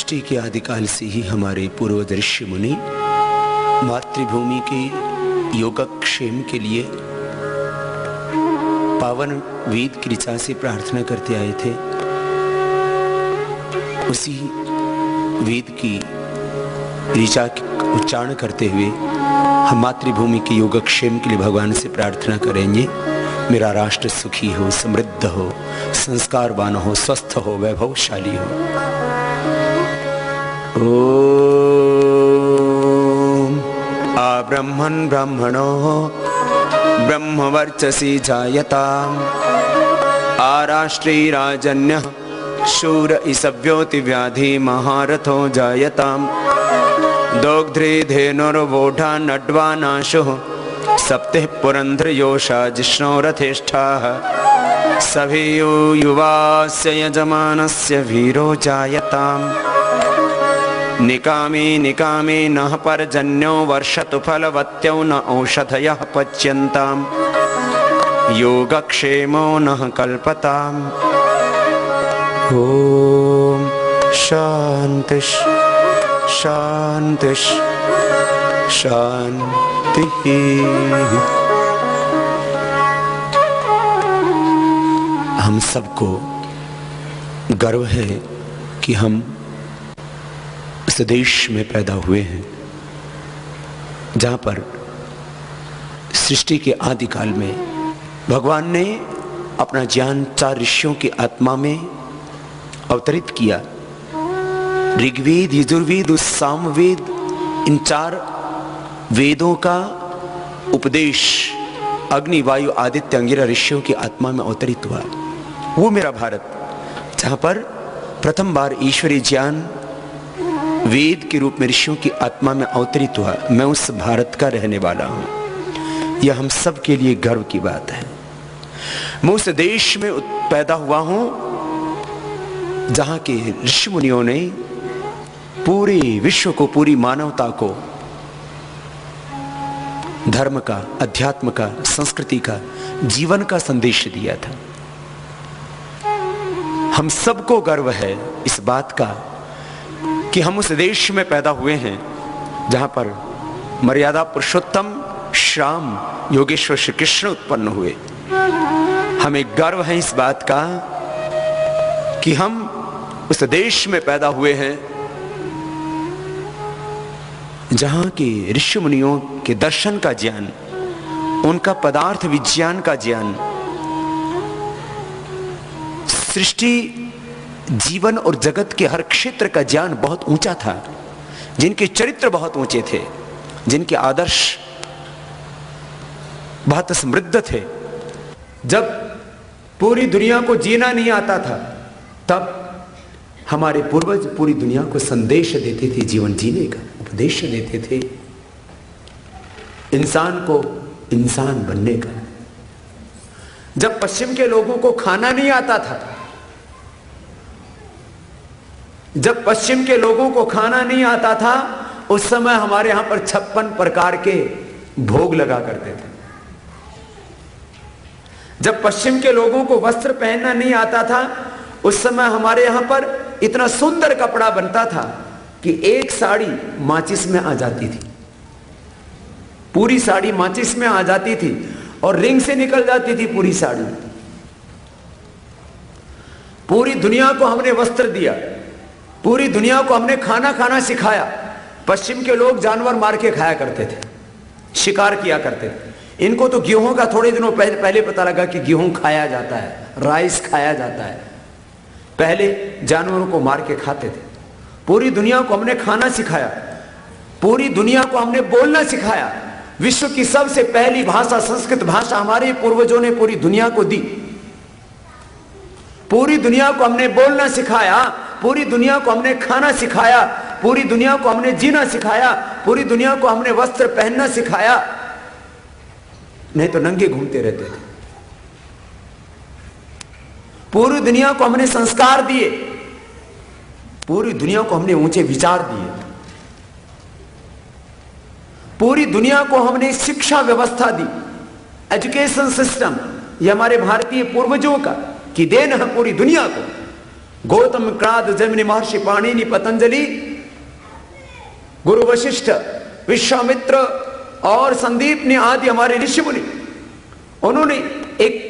सृष्टि के आदिकाल से ही हमारे पूर्व ऋषि मुनि मातृभूमि के योगक्षेम के लिए पावन वेद की ऋचा से प्रार्थना करते आए थे। उसी वेद की ऋचा उच्चारण करते हुए हम मातृभूमि के योगक्षेम के लिए भगवान से प्रार्थना करेंगे। मेरा राष्ट्र सुखी हो, समृद्ध हो, संस्कारवान हो, स्वस्थ हो, वैभवशाली हो। ओम आ ब्रह्मन् ब्रह्मणो ब्रह्मवर्चसी जायताम् आ राष्ट्री राजन्यः शूर इसव्योति व्याधि महारथो जायताम् दोग्ध्री धेनुर्वोढा नड्वानाशुः सप्तः पुरंध्र योषा जिष्णो रथेष्ठाः सभी युवास्य यजमानस्य वीरो जायताम् निकामी निकामी नः पर्जन्यो वर्षतु फलवत्यो न औषधयः पच्यन्ताम् योगक्षेमो नः कल्पताम्। ओम शांति शांति शांति। हम सबको गर्व है कि हम इस देश में पैदा हुए हैं जहां पर सृष्टि के आदिकाल में भगवान ने अपना ज्ञान 4 ऋषियों की आत्मा में अवतरित किया। ऋग्वेद, यजुर्वेद और सामवेद, इन 4 वेदों का उपदेश अग्नि, वायु, आदित्य, अंगिरा ऋषियों की आत्मा में अवतरित हुआ। वो मेरा भारत जहां पर प्रथम बार ईश्वरीय ज्ञान वेद के रूप में ऋषियों की आत्मा में अवतरित हुआ। मैं उस भारत का रहने वाला हूं। यह हम सब के लिए गर्व की बात है। मैं उस देश में पैदा हुआ हूं जहां के ऋषि मुनियों ने पूरे विश्व को, पूरी मानवता को धर्म का, अध्यात्म का, संस्कृति का, जीवन का संदेश दिया था। हम सबको गर्व है इस बात का कि हम उस देश में पैदा हुए हैं जहां पर मर्यादा पुरुषोत्तम श्याम योगेश्वर श्री कृष्ण उत्पन्न हुए। हमें गर्व है इस बात का कि हम उस देश में पैदा हुए हैं जहां के ऋषि मुनियों के दर्शन का ज्ञान, उनका पदार्थ विज्ञान का ज्ञान, सृष्टि, जीवन और जगत के हर क्षेत्र का ज्ञान बहुत ऊंचा था, जिनके चरित्र बहुत ऊंचे थे, जिनके आदर्श बहुत समृद्ध थे। जब पूरी दुनिया को जीना नहीं आता था तब हमारे पूर्वज पूरी दुनिया को संदेश देते थे, जीवन जीने का उपदेश देते थे, इंसान को इंसान बनने का। जब पश्चिम के लोगों को खाना नहीं आता था, जब पश्चिम के लोगों को खाना नहीं आता था, उस समय हमारे यहां पर 56 प्रकार के भोग लगा करते थे। जब पश्चिम के लोगों को वस्त्र पहनना नहीं आता था, उस समय हमारे यहां पर इतना सुंदर कपड़ा बनता था कि एक साड़ी माचिस में आ जाती थी, पूरी साड़ी माचिस में आ जाती थी और रिंग से निकल जाती थी पूरी साड़ी। पूरी दुनिया को हमने वस्त्र दिया, पूरी दुनिया को हमने खाना खाना सिखाया। पश्चिम के लोग जानवर मार के खाया करते थे, शिकार किया करते थे। इनको तो गेहूं का थोड़े दिनों पहले पता लगा कि गेहूं खाया जाता है, राइस खाया जाता है। पहले जानवरों को मार के खाते थे। पूरी दुनिया को हमने खाना सिखाया, पूरी दुनिया को हमने बोलना सिखाया। विश्व की सबसे पहली भाषा संस्कृत भाषा हमारे पूर्वजों ने पूरी दुनिया को दी। पूरी दुनिया को हमने बोलना सिखाया, पूरी दुनिया को हमने खाना सिखाया, पूरी दुनिया को हमने जीना सिखाया, पूरी दुनिया को हमने वस्त्र पहनना सिखाया। नहीं तो नंगे घूमते रहते थे। पूरी दुनिया को हमने संस्कार दिए, पूरी दुनिया को हमने ऊंचे विचार दिए, पूरी दुनिया को हमने शिक्षा व्यवस्था दी। एजुकेशन सिस्टम ये हमारे भारतीय पूर्वजों का की देन है पूरी दुनिया को। गौतम, क्राद, जैमिनी महर्षि, पाणिनि, पतंजलि, गुरु वशिष्ठ, विश्वामित्र और संदीप ने आदि हमारे ऋषि मुनि, उन्होंने एक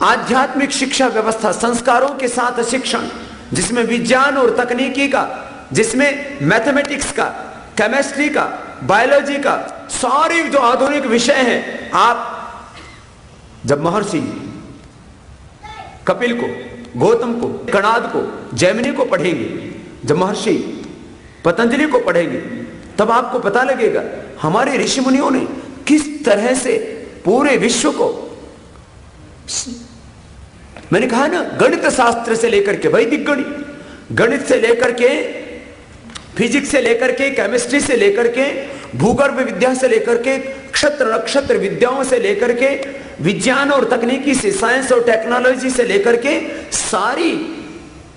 आध्यात्मिक शिक्षा व्यवस्था, संस्कारों के साथ शिक्षण, जिसमें विज्ञान और तकनीकी का, जिसमें मैथमेटिक्स का, केमिस्ट्री का, बायोलॉजी का, सारे जो आधुनिक विषय हैं, आप जब महर्षि कपिल को, गौतम को, कणाद को, जैमिनी को पढ़ेंगे, जब महर्षि पतंजलि को पढ़ेंगे, तब आपको पता लगेगा हमारे ऋषि मुनियों ने किस तरह से पूरे विश्व को, मैंने कहा ना, गणित शास्त्र से लेकर के वैदिक गणित, गणित से लेकर के फिजिक्स से लेकर के केमिस्ट्री से लेकर के भूगर्भ विद्या से लेकर के क्षत्र नक्षत्र विद्याओं से लेकर के विज्ञान और तकनीकी से, साइंस और टेक्नोलॉजी से लेकर के सारी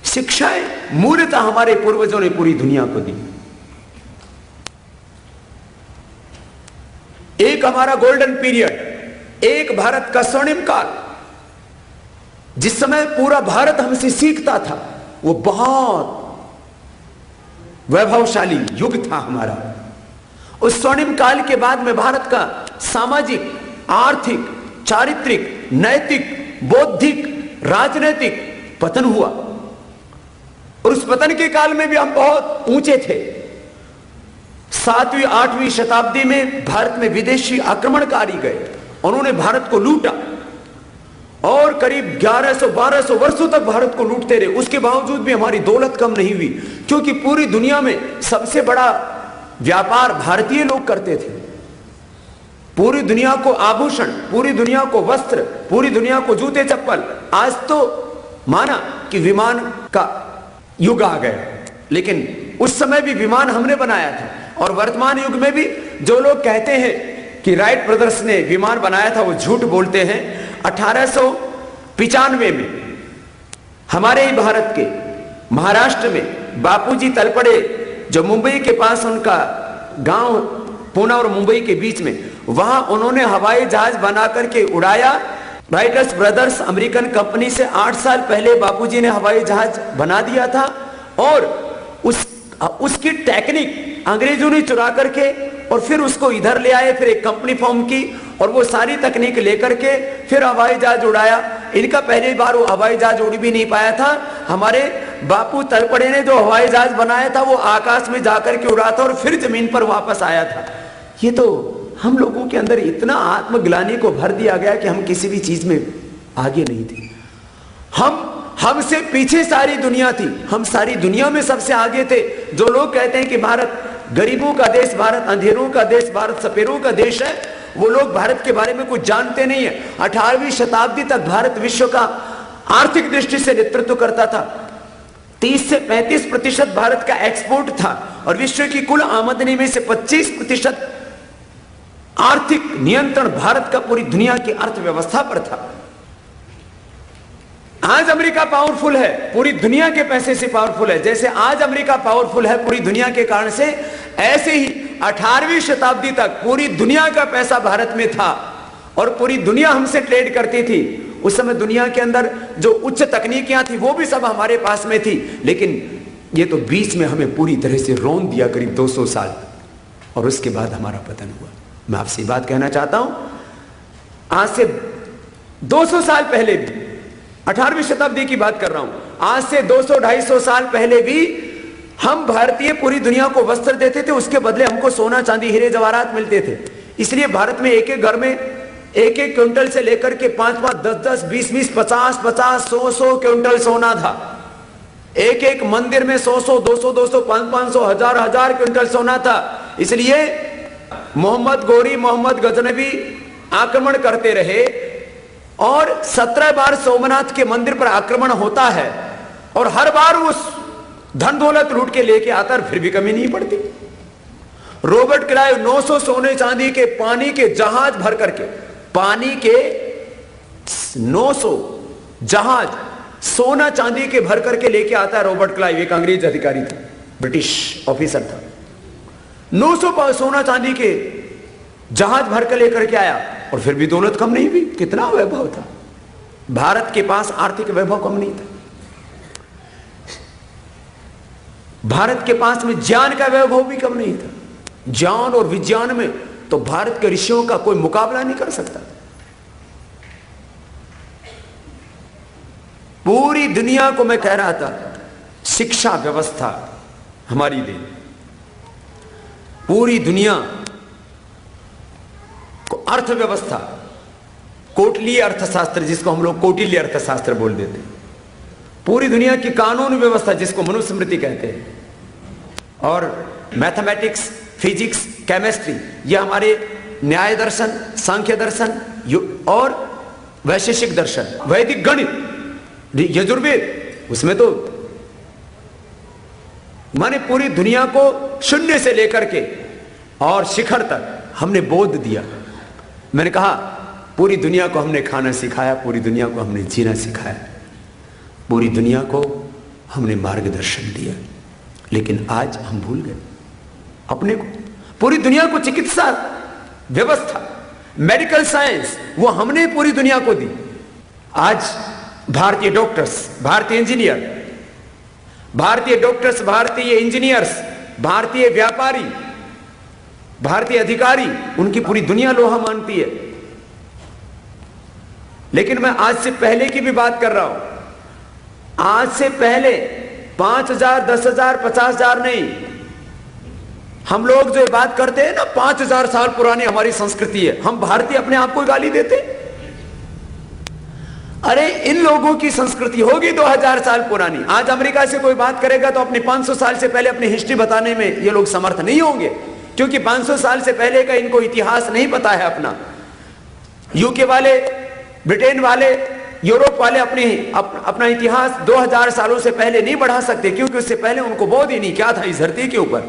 शिक्षाएं मूलतः हमारे पूर्वजों ने पूरी दुनिया को दी। एक हमारा गोल्डन पीरियड, एक भारत का स्वर्णिम काल, जिस समय पूरा भारत हमसे सीखता था, वो बहुत वैभवशाली युग था हमारा। उस स्वर्णिम काल के बाद में भारत का सामाजिक, आर्थिक, चारित्रिक, नैतिक, बौद्धिक, राजनीतिक पतन हुआ, और उस पतन के काल में भी हम बहुत ऊंचे थे। 7वीं 8वीं शताब्दी में भारत में विदेशी आक्रमणकारी गए, उन्होंने भारत को लूटा और करीब 1100-1200 वर्षों तक भारत को लूटते रहे। उसके बावजूद भी हमारी दौलत कम नहीं हुई, क्योंकि पूरी दुनिया में सबसे बड़ा व्यापार भारतीय लोग करते थे। पूरी दुनिया को आभूषण, पूरी दुनिया को वस्त्र, पूरी दुनिया को जूते चप्पल। आज तो माना कि विमान का युग आ गया, लेकिन उस समय भी विमान हमने बनाया था। और वर्तमान युग में भी जो लोग कहते हैं कि राइट ब्रदर्स ने विमान बनाया था, वो झूठ बोलते हैं। 1895 में हमारे ही भारत के महाराष्ट्र में बापूजी तलपड़े, जो मुंबई के पास उनका गांव पुणे और मुंबई के बीच में, वहां उन्होंने हवाई जहाज बना करके उड़ाया। राइटर्स ब्रदर्स अमेरिकन कंपनी से 8 साल पहले बापूजी ने हवाई जहाज बना दिया था, और उसकी टेक्निक अंग्रेजों ने चुरा करके और फिर उसको इधर ले आए, फिर एक कंपनी फॉर्म की और वो सारी तकनीक लेकर के फिर हवाई जहाज उड़ाया। इनका पहली बार वो हवाई जहाज उड़ भी नहीं पाया था। हमारे बापू तलपड़े ने जो हवाई जहाज बनाया था, वो आकाश में जाकर के उड़ा था और फिर जमीन पर वापस आया था। ये तो हम लोगों के अंदर इतना आत्मग्लानि को भर दिया गया कि हम किसी भी चीज में आगे नहीं थे। हमसे पीछे सारी दुनिया थी, हम सारी दुनिया में सबसे आगे थे। जो लोग कहते हैं कि भारत गरीबों का देश, भारत अंधेरों का देश, भारत सपेरों का देश है, वो लोग भारत के बारे में कुछ जानते नहीं है। 18वीं शताब्दी तक भारत विश्व का आर्थिक दृष्टि से नेतृत्व करता था। 30 से 35% भारत का एक्सपोर्ट था, और विश्व की कुल आमदनी में से 25% आर्थिक नियंत्रण भारत का पूरी दुनिया की अर्थव्यवस्था पर था। आज अमेरिका पावरफुल है, पूरी दुनिया के पैसे से पावरफुल है। जैसे आज अमेरिका पावरफुल है पूरी दुनिया के कारण से, ऐसे ही 18वीं शताब्दी तक पूरी दुनिया का पैसा भारत में था और पूरी दुनिया हमसे ट्रेड करती थी। उस समय दुनिया के अंदर जो उच्च तकनीकियां थी वो भी सब हमारे पास में थी, लेकिन ये तो बीच में हमें पूरी तरह से रौंद दिया, करीब 200 साल, और उसके बाद हमारा पतन हुआ। मैं आपसे बात कहना चाहता हूं, आज से 200 साल पहले भी, 18वीं शताब्दी की बात कर रहा हूं, आज से 200-250 साल पहले भी हम भारतीय पूरी दुनिया को वस्त्र देते थे, उसके बदले हमको सोना चांदी हीरे जवाहरात मिलते थे। इसलिए भारत में एक एक घर में 1-1 क्विंटल से लेकर के 5-5, 10-10, 20-20, 50-50, 100-100 क्विंटल सोना था। एक एक मंदिर में 100-100, 200-200, 500-500, 1000-1000 क्विंटल सोना था। इसलिए मोहम्मद गोरी, मोहम्मद गजनबी आक्रमण करते रहे, और 17 बार सोमनाथ के मंदिर पर आक्रमण होता है, और हर बार उस धन दौलत लूट के लेके आता, फिर भी कमी नहीं पड़ती। रॉबर्ट क्लाइव 900 सोने चांदी के पानी के जहाज भर करके, पानी के 900 जहाज सोना चांदी के भर करके लेके आता है रॉबर्ट क्लाइव। एक अंग्रेज अधिकारी था, ब्रिटिश ऑफिसर था। 900 सोना चांदी के जहाज भर कर लेकर के आया, और फिर भी दौलत कम नहीं हुई। कितना वैभव था, भारत के पास आर्थिक वैभव कम नहीं था, भारत के पास में ज्ञान का वैभव भी कम नहीं था। ज्ञान और विज्ञान में तो भारत के ऋषियों का कोई मुकाबला नहीं कर सकता। पूरी दुनिया को मैं कह रहा था, शिक्षा व्यवस्था हमारी देन। पूरी दुनिया को अर्थव्यवस्था, कोटलीय अर्थशास्त्र जिसको हम लोग कौटिल्य अर्थशास्त्र बोल देते हैं, पूरी दुनिया की कानून व्यवस्था जिसको मनुस्मृति कहते हैं, और मैथमेटिक्स, फिजिक्स, केमिस्ट्री, ये हमारे न्याय दर्शन, सांख्य दर्शन और वैशेषिक दर्शन, वैदिक गणित, यजुर्वेद, उसमें तो माने पूरी दुनिया को शून्य से लेकर के और शिखर तक हमने बोध दिया। मैंने कहा पूरी दुनिया को हमने खाना सिखाया, पूरी दुनिया को हमने जीना सिखाया, पूरी दुनिया को हमने मार्गदर्शन दिया। लेकिन आज हम भूल गए अपने को। पूरी दुनिया को चिकित्सा व्यवस्था, मेडिकल साइंस, वो हमने पूरी दुनिया को दी। आज भारतीय डॉक्टर्स, भारतीय इंजीनियर, भारतीय डॉक्टर्स, भारतीय इंजीनियर्स, भारतीय व्यापारी, भारतीय अधिकारी, उनकी पूरी दुनिया लोहा मानती है। लेकिन मैं आज से पहले की भी बात कर रहा हूं। आज से पहले 5,000, 10,000, 50,000 नहीं, हम लोग जो बात करते हैं ना 5,000 साल पुरानी हमारी संस्कृति है, हम भारतीय अपने आप को गाली देते। अरे इन लोगों की संस्कृति होगी 2000 साल पुरानी। आज अमेरिका से कोई बात करेगा तो अपने 500 साल से पहले अपनी हिस्ट्री बताने में ये लोग समर्थ नहीं होंगे, क्योंकि 500 साल से पहले का इनको इतिहास नहीं पता है अपना। यूके वाले, ब्रिटेन वाले, यूरोप वाले अपना इतिहास 2000 सालों से पहले नहीं बढ़ा सकते, क्योंकि उससे पहले उनको बोध ही नहीं क्या था इस धरती के ऊपर।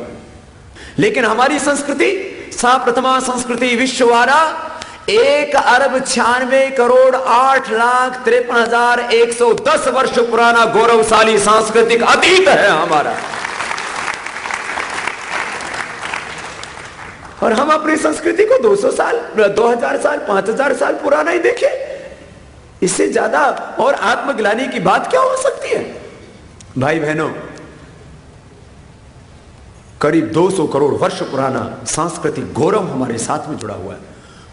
लेकिन हमारी संस्कृति, सा प्रथमा संस्कृति विश्ववारा, 1,96,8,53,110 वर्ष पुराना गौरवशाली सांस्कृतिक अतीत है हमारा। और हम अपनी संस्कृति को 200 साल, 2000 साल, 5000 साल पुराना ही देखें। इससे ज्यादा और आत्मग्लानि की बात क्या हो सकती है? भाई बहनों, करीब 200 करोड़ वर्ष पुराना सांस्कृतिक गौरव हमारे साथ में जुड़ा हुआ है।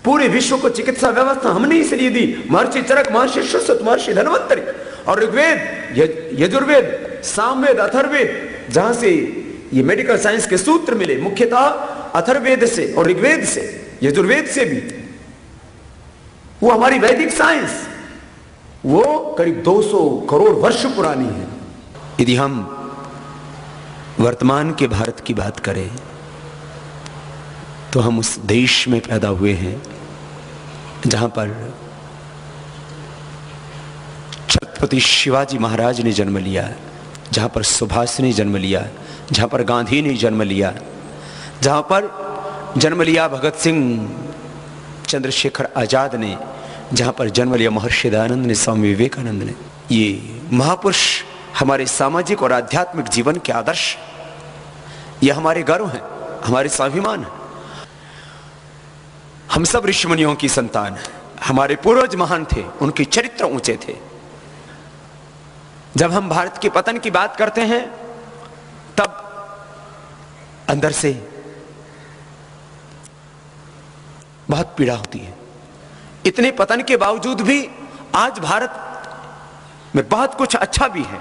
पूरे विश्व को चिकित्सा व्यवस्था हमने इसलिए दी। महर्षि चरक, महर्षि श्रुत, महर्षि धन्वंतरि और ऋग्वेद, यजुर्वेद, सामवेद, अथर्ववेद, जहां से ये मेडिकल साइंस के सूत्र मिले, मुख्यतः अथर्ववेद से और ऋग्वेद से, यजुर्वेद से भी, वो हमारी वैदिक साइंस, वो करीब 200 करोड़ वर्ष पुरानी है। यदि हम वर्तमान के भारत की बात करें तो हम उस देश में पैदा हुए हैं जहां पर छत्रपति शिवाजी महाराज ने जन्म लिया, जहां पर सुभाष ने जन्म लिया, जहां पर गांधी ने जन्म लिया, जहां पर जन्म लिया भगत सिंह, चंद्रशेखर आजाद ने, जहां पर जन्म लिया महर्षि दयानंद ने, स्वामी विवेकानंद ने। ये महापुरुष हमारे सामाजिक और आध्यात्मिक जीवन के आदर्श, ये हमारे गर्व हैं, हमारे स्वाभिमान है। हम सब ऋषिमुनियों की संतान हैं। हमारे पूर्वज महान थे, उनके चरित्र ऊंचे थे। जब हम भारत के पतन की बात करते हैं तब अंदर से बहुत पीड़ा होती है। इतने पतन के बावजूद भी आज भारत में बहुत कुछ अच्छा भी है।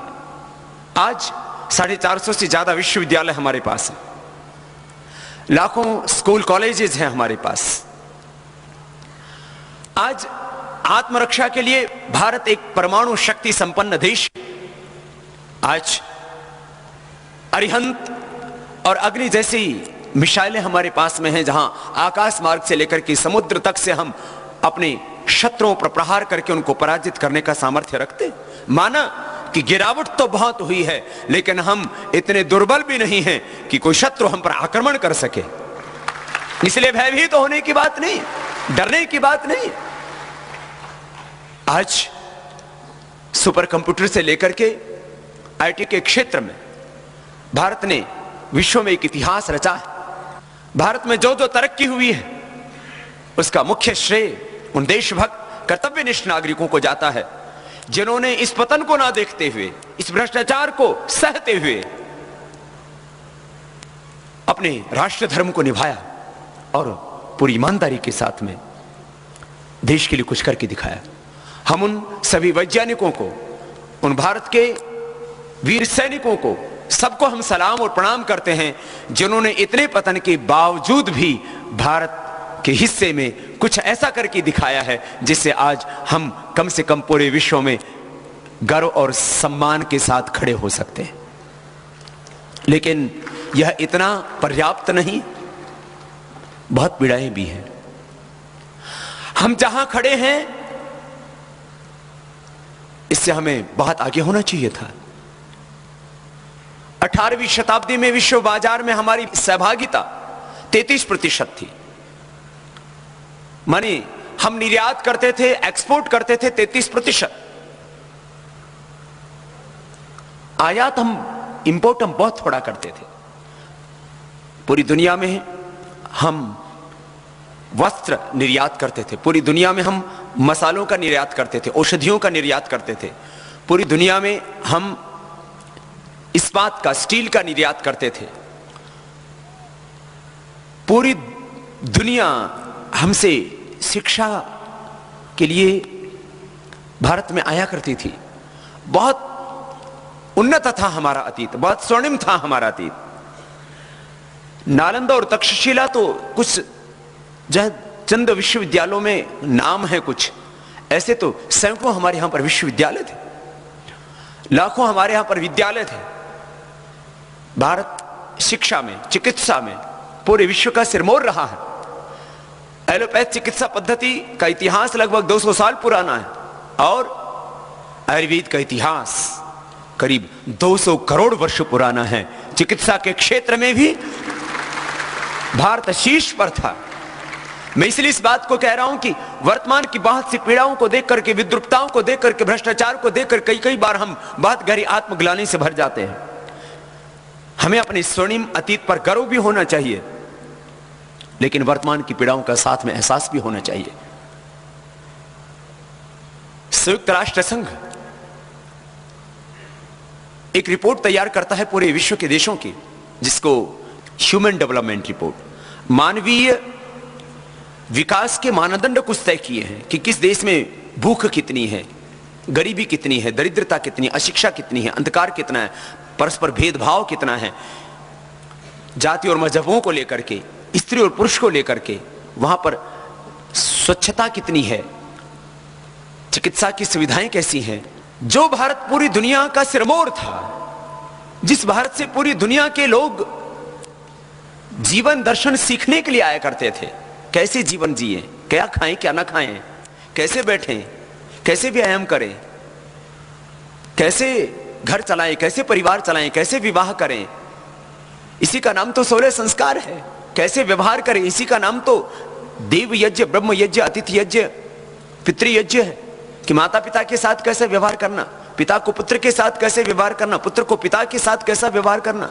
आज 450 से ज्यादा विश्वविद्यालय हमारे पास हैं, लाखों स्कूल कॉलेजेस हैं हमारे पास। आज आत्मरक्षा के लिए भारत एक परमाणु शक्ति संपन्न देश। आज अरिहंत और अग्नि जैसी मिसाइलें हमारे पास में हैं, जहां आकाश मार्ग से लेकर के समुद्र तक से हम अपने शत्रुओं पर प्रहार करके उनको पराजित करने का सामर्थ्य रखते। माना कि गिरावट तो बहुत हुई है, लेकिन हम इतने दुर्बल भी नहीं हैं कि कोई शत्रु हम पर आक्रमण कर सके। इसलिए भयभीत तो होने की बात नहीं, डरने की बात नहीं। आज सुपर कंप्यूटर से लेकर के आईटी के क्षेत्र में भारत ने विश्व में एक इतिहास रचा है। भारत में जो जो तरक्की हुई है उसका मुख्य श्रेय उन देशभक्त कर्तव्यनिष्ठ नागरिकों को जाता है जिन्होंने इस पतन को ना देखते हुए, इस भ्रष्टाचार को सहते हुए अपने राष्ट्र धर्म को निभाया और पूरी ईमानदारी के साथ में देश के लिए कुछ करके दिखाया। हम उन सभी वैज्ञानिकों को, उन भारत के वीर सैनिकों को, सबको हम सलाम और प्रणाम करते हैं, जिन्होंने इतने पतन के बावजूद भी भारत के हिस्से में कुछ ऐसा करके दिखाया है जिससे आज हम कम से कम पूरे विश्व में गर्व और सम्मान के साथ खड़े हो सकते हैं। लेकिन यह इतना पर्याप्त नहीं, बहुत पीड़ाएं भी हैं। हम जहां खड़े हैं इससे हमें बहुत आगे होना चाहिए था। 18वीं शताब्दी में विश्व बाजार में हमारी सहभागिता 33% थी। माने हम निर्यात करते थे, एक्सपोर्ट करते थे 33%। आयात इंपोर्ट हम बहुत थोड़ा करते थे। पूरी दुनिया में हम वस्त्र निर्यात करते थे, पूरी दुनिया में हम मसालों का निर्यात करते थे, औषधियों का निर्यात करते थे, पूरी दुनिया में हम इस्पात का, स्टील का निर्यात करते थे। पूरी दुनिया हमसे शिक्षा के लिए भारत में आया करती थी। बहुत उन्नत था हमारा अतीत, बहुत स्वर्णिम था हमारा अतीत। नालंदा और तक्षशिला तो कुछ चंद विश्वविद्यालयों में नाम है, कुछ ऐसे तो सैकड़ों हमारे यहां पर विश्वविद्यालय थे, लाखों हमारे यहां पर विद्यालय थे। भारत शिक्षा में, चिकित्सा में पूरे विश्व का सिरमौर रहा है। एलोपैथ चिकित्सा पद्धति का इतिहास लगभग 200 साल पुराना है और आयुर्वेद का इतिहास करीब 200 करोड़ वर्ष पुराना है। चिकित्सा के क्षेत्र में भी भारत शीर्ष पर था। मैं इसलिए इस बात को कह रहा हूं कि वर्तमान की बहुत सी पीड़ाओं को देख करके, विद्रुपताओं को देख करके, भ्रष्टाचार को देखकर कई बार हम बहुत गहरी आत्मग्लानि से भर जाते हैं। हमें अपने स्वर्णिम अतीत पर गर्व भी होना चाहिए, लेकिन वर्तमान की पीड़ाओं का साथ में एहसास भी होना चाहिए। संयुक्त राष्ट्र संघ एक रिपोर्ट तैयार करता है पूरे विश्व के देशों की, जिसको ह्यूमन डेवलपमेंट रिपोर्ट, मानवीय विकास के मानदंड कुछ तय किए हैं कि किस देश में भूख कितनी है, गरीबी कितनी है, दरिद्रता कितनी है, अशिक्षा कितनी है, अंधकार कितना है, परस्पर भेदभाव कितना है, जाति और मजहबों को लेकर के, स्त्री और पुरुष को लेकर के, वहां पर स्वच्छता कितनी है, चिकित्सा की सुविधाएं कैसी हैं। जो भारत पूरी दुनिया का सिरमौर था, जिस भारत से पूरी दुनिया के लोग जीवन दर्शन सीखने के लिए आया करते थे, कैसे जीवन जिए, क्या खाएं क्या ना खाएं, कैसे बैठें, कैसे व्यायाम करें, कैसे घर चलाएं, कैसे परिवार चलाएं, कैसे विवाह करें, इसी का नाम तो 16 संस्कार है। कैसे व्यवहार करें, इसी का नाम तो देव यज्ञ, ब्रह्म यज्ञ, अतिथि यज्ञ, पितृयज्ञ है कि माता पिता के साथ कैसे व्यवहार करना, पिता को पुत्र के साथ कैसे व्यवहार करना, पुत्र को पिता के साथ कैसा व्यवहार करना।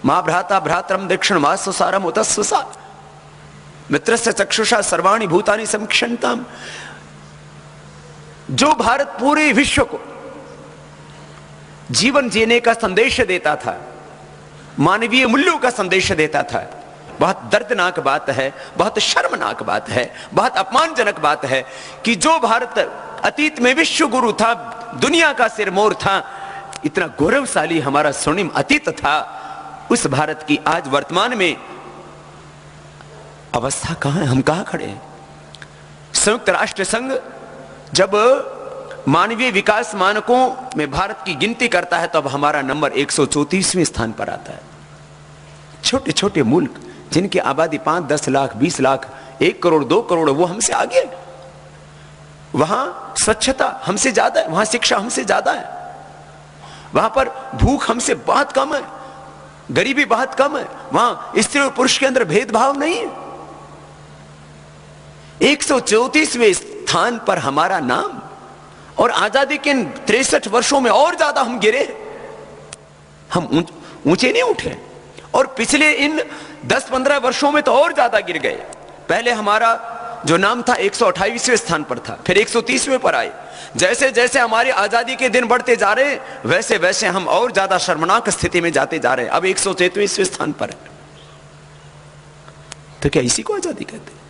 मां भ्राता भ्रातरम दक्षिण मास सारम उतस्वसा मित्रस्य चक्षुषा सर्वाणि भूतानि समीक्षन्ताम। जो भारत पूरे विश्व को जीवन जीने का संदेश देता था, मानवीय मूल्यों का संदेश देता था, बहुत दर्दनाक बात है, बहुत शर्मनाक बात है, बहुत अपमानजनक बात है कि जो भारत अतीत में विश्व गुरु था, दुनिया का सिरमौर था, इतना गौरवशाली हमारा स्वर्णिम अतीत था, उस भारत की आज वर्तमान में अवस्था कहां है, हम कहां खड़े हैं। संयुक्त राष्ट्र संघ जब मानवीय विकास मानकों में भारत की गिनती करता है, तब हमारा नंबर 134वें स्थान पर आता है। छोटे छोटे मुल्क जिनकी आबादी 5, 10 लाख, 20 लाख, 1 करोड़, 2 करोड़, वो हमसे आगे है। वहां स्वच्छता हमसे ज्यादा है, वहां शिक्षा हमसे ज्यादा है, वहां पर भूख हमसे बहुत कम है, गरीबी बहुत कम है, वहां स्त्री और पुरुष के अंदर भेदभाव नहीं है। 134वें स्थान पर हमारा नाम, और आजादी के 63 वर्षों में और ज्यादा हम गिरे, हम ऊंचे नहीं उठे, और पिछले इन 10-15 वर्षों में तो और ज्यादा गिर गए। पहले हमारा जो नाम था 128वें स्थान पर था, फिर 130वें पर आए। जैसे जैसे हमारी आजादी के दिन बढ़ते जा रहे वैसे वैसे हम और ज्यादा शर्मनाक स्थिति में जाते जा रहे। अब 143वें स्थान पर है। तो क्या इसी को आजादी कहते हैं?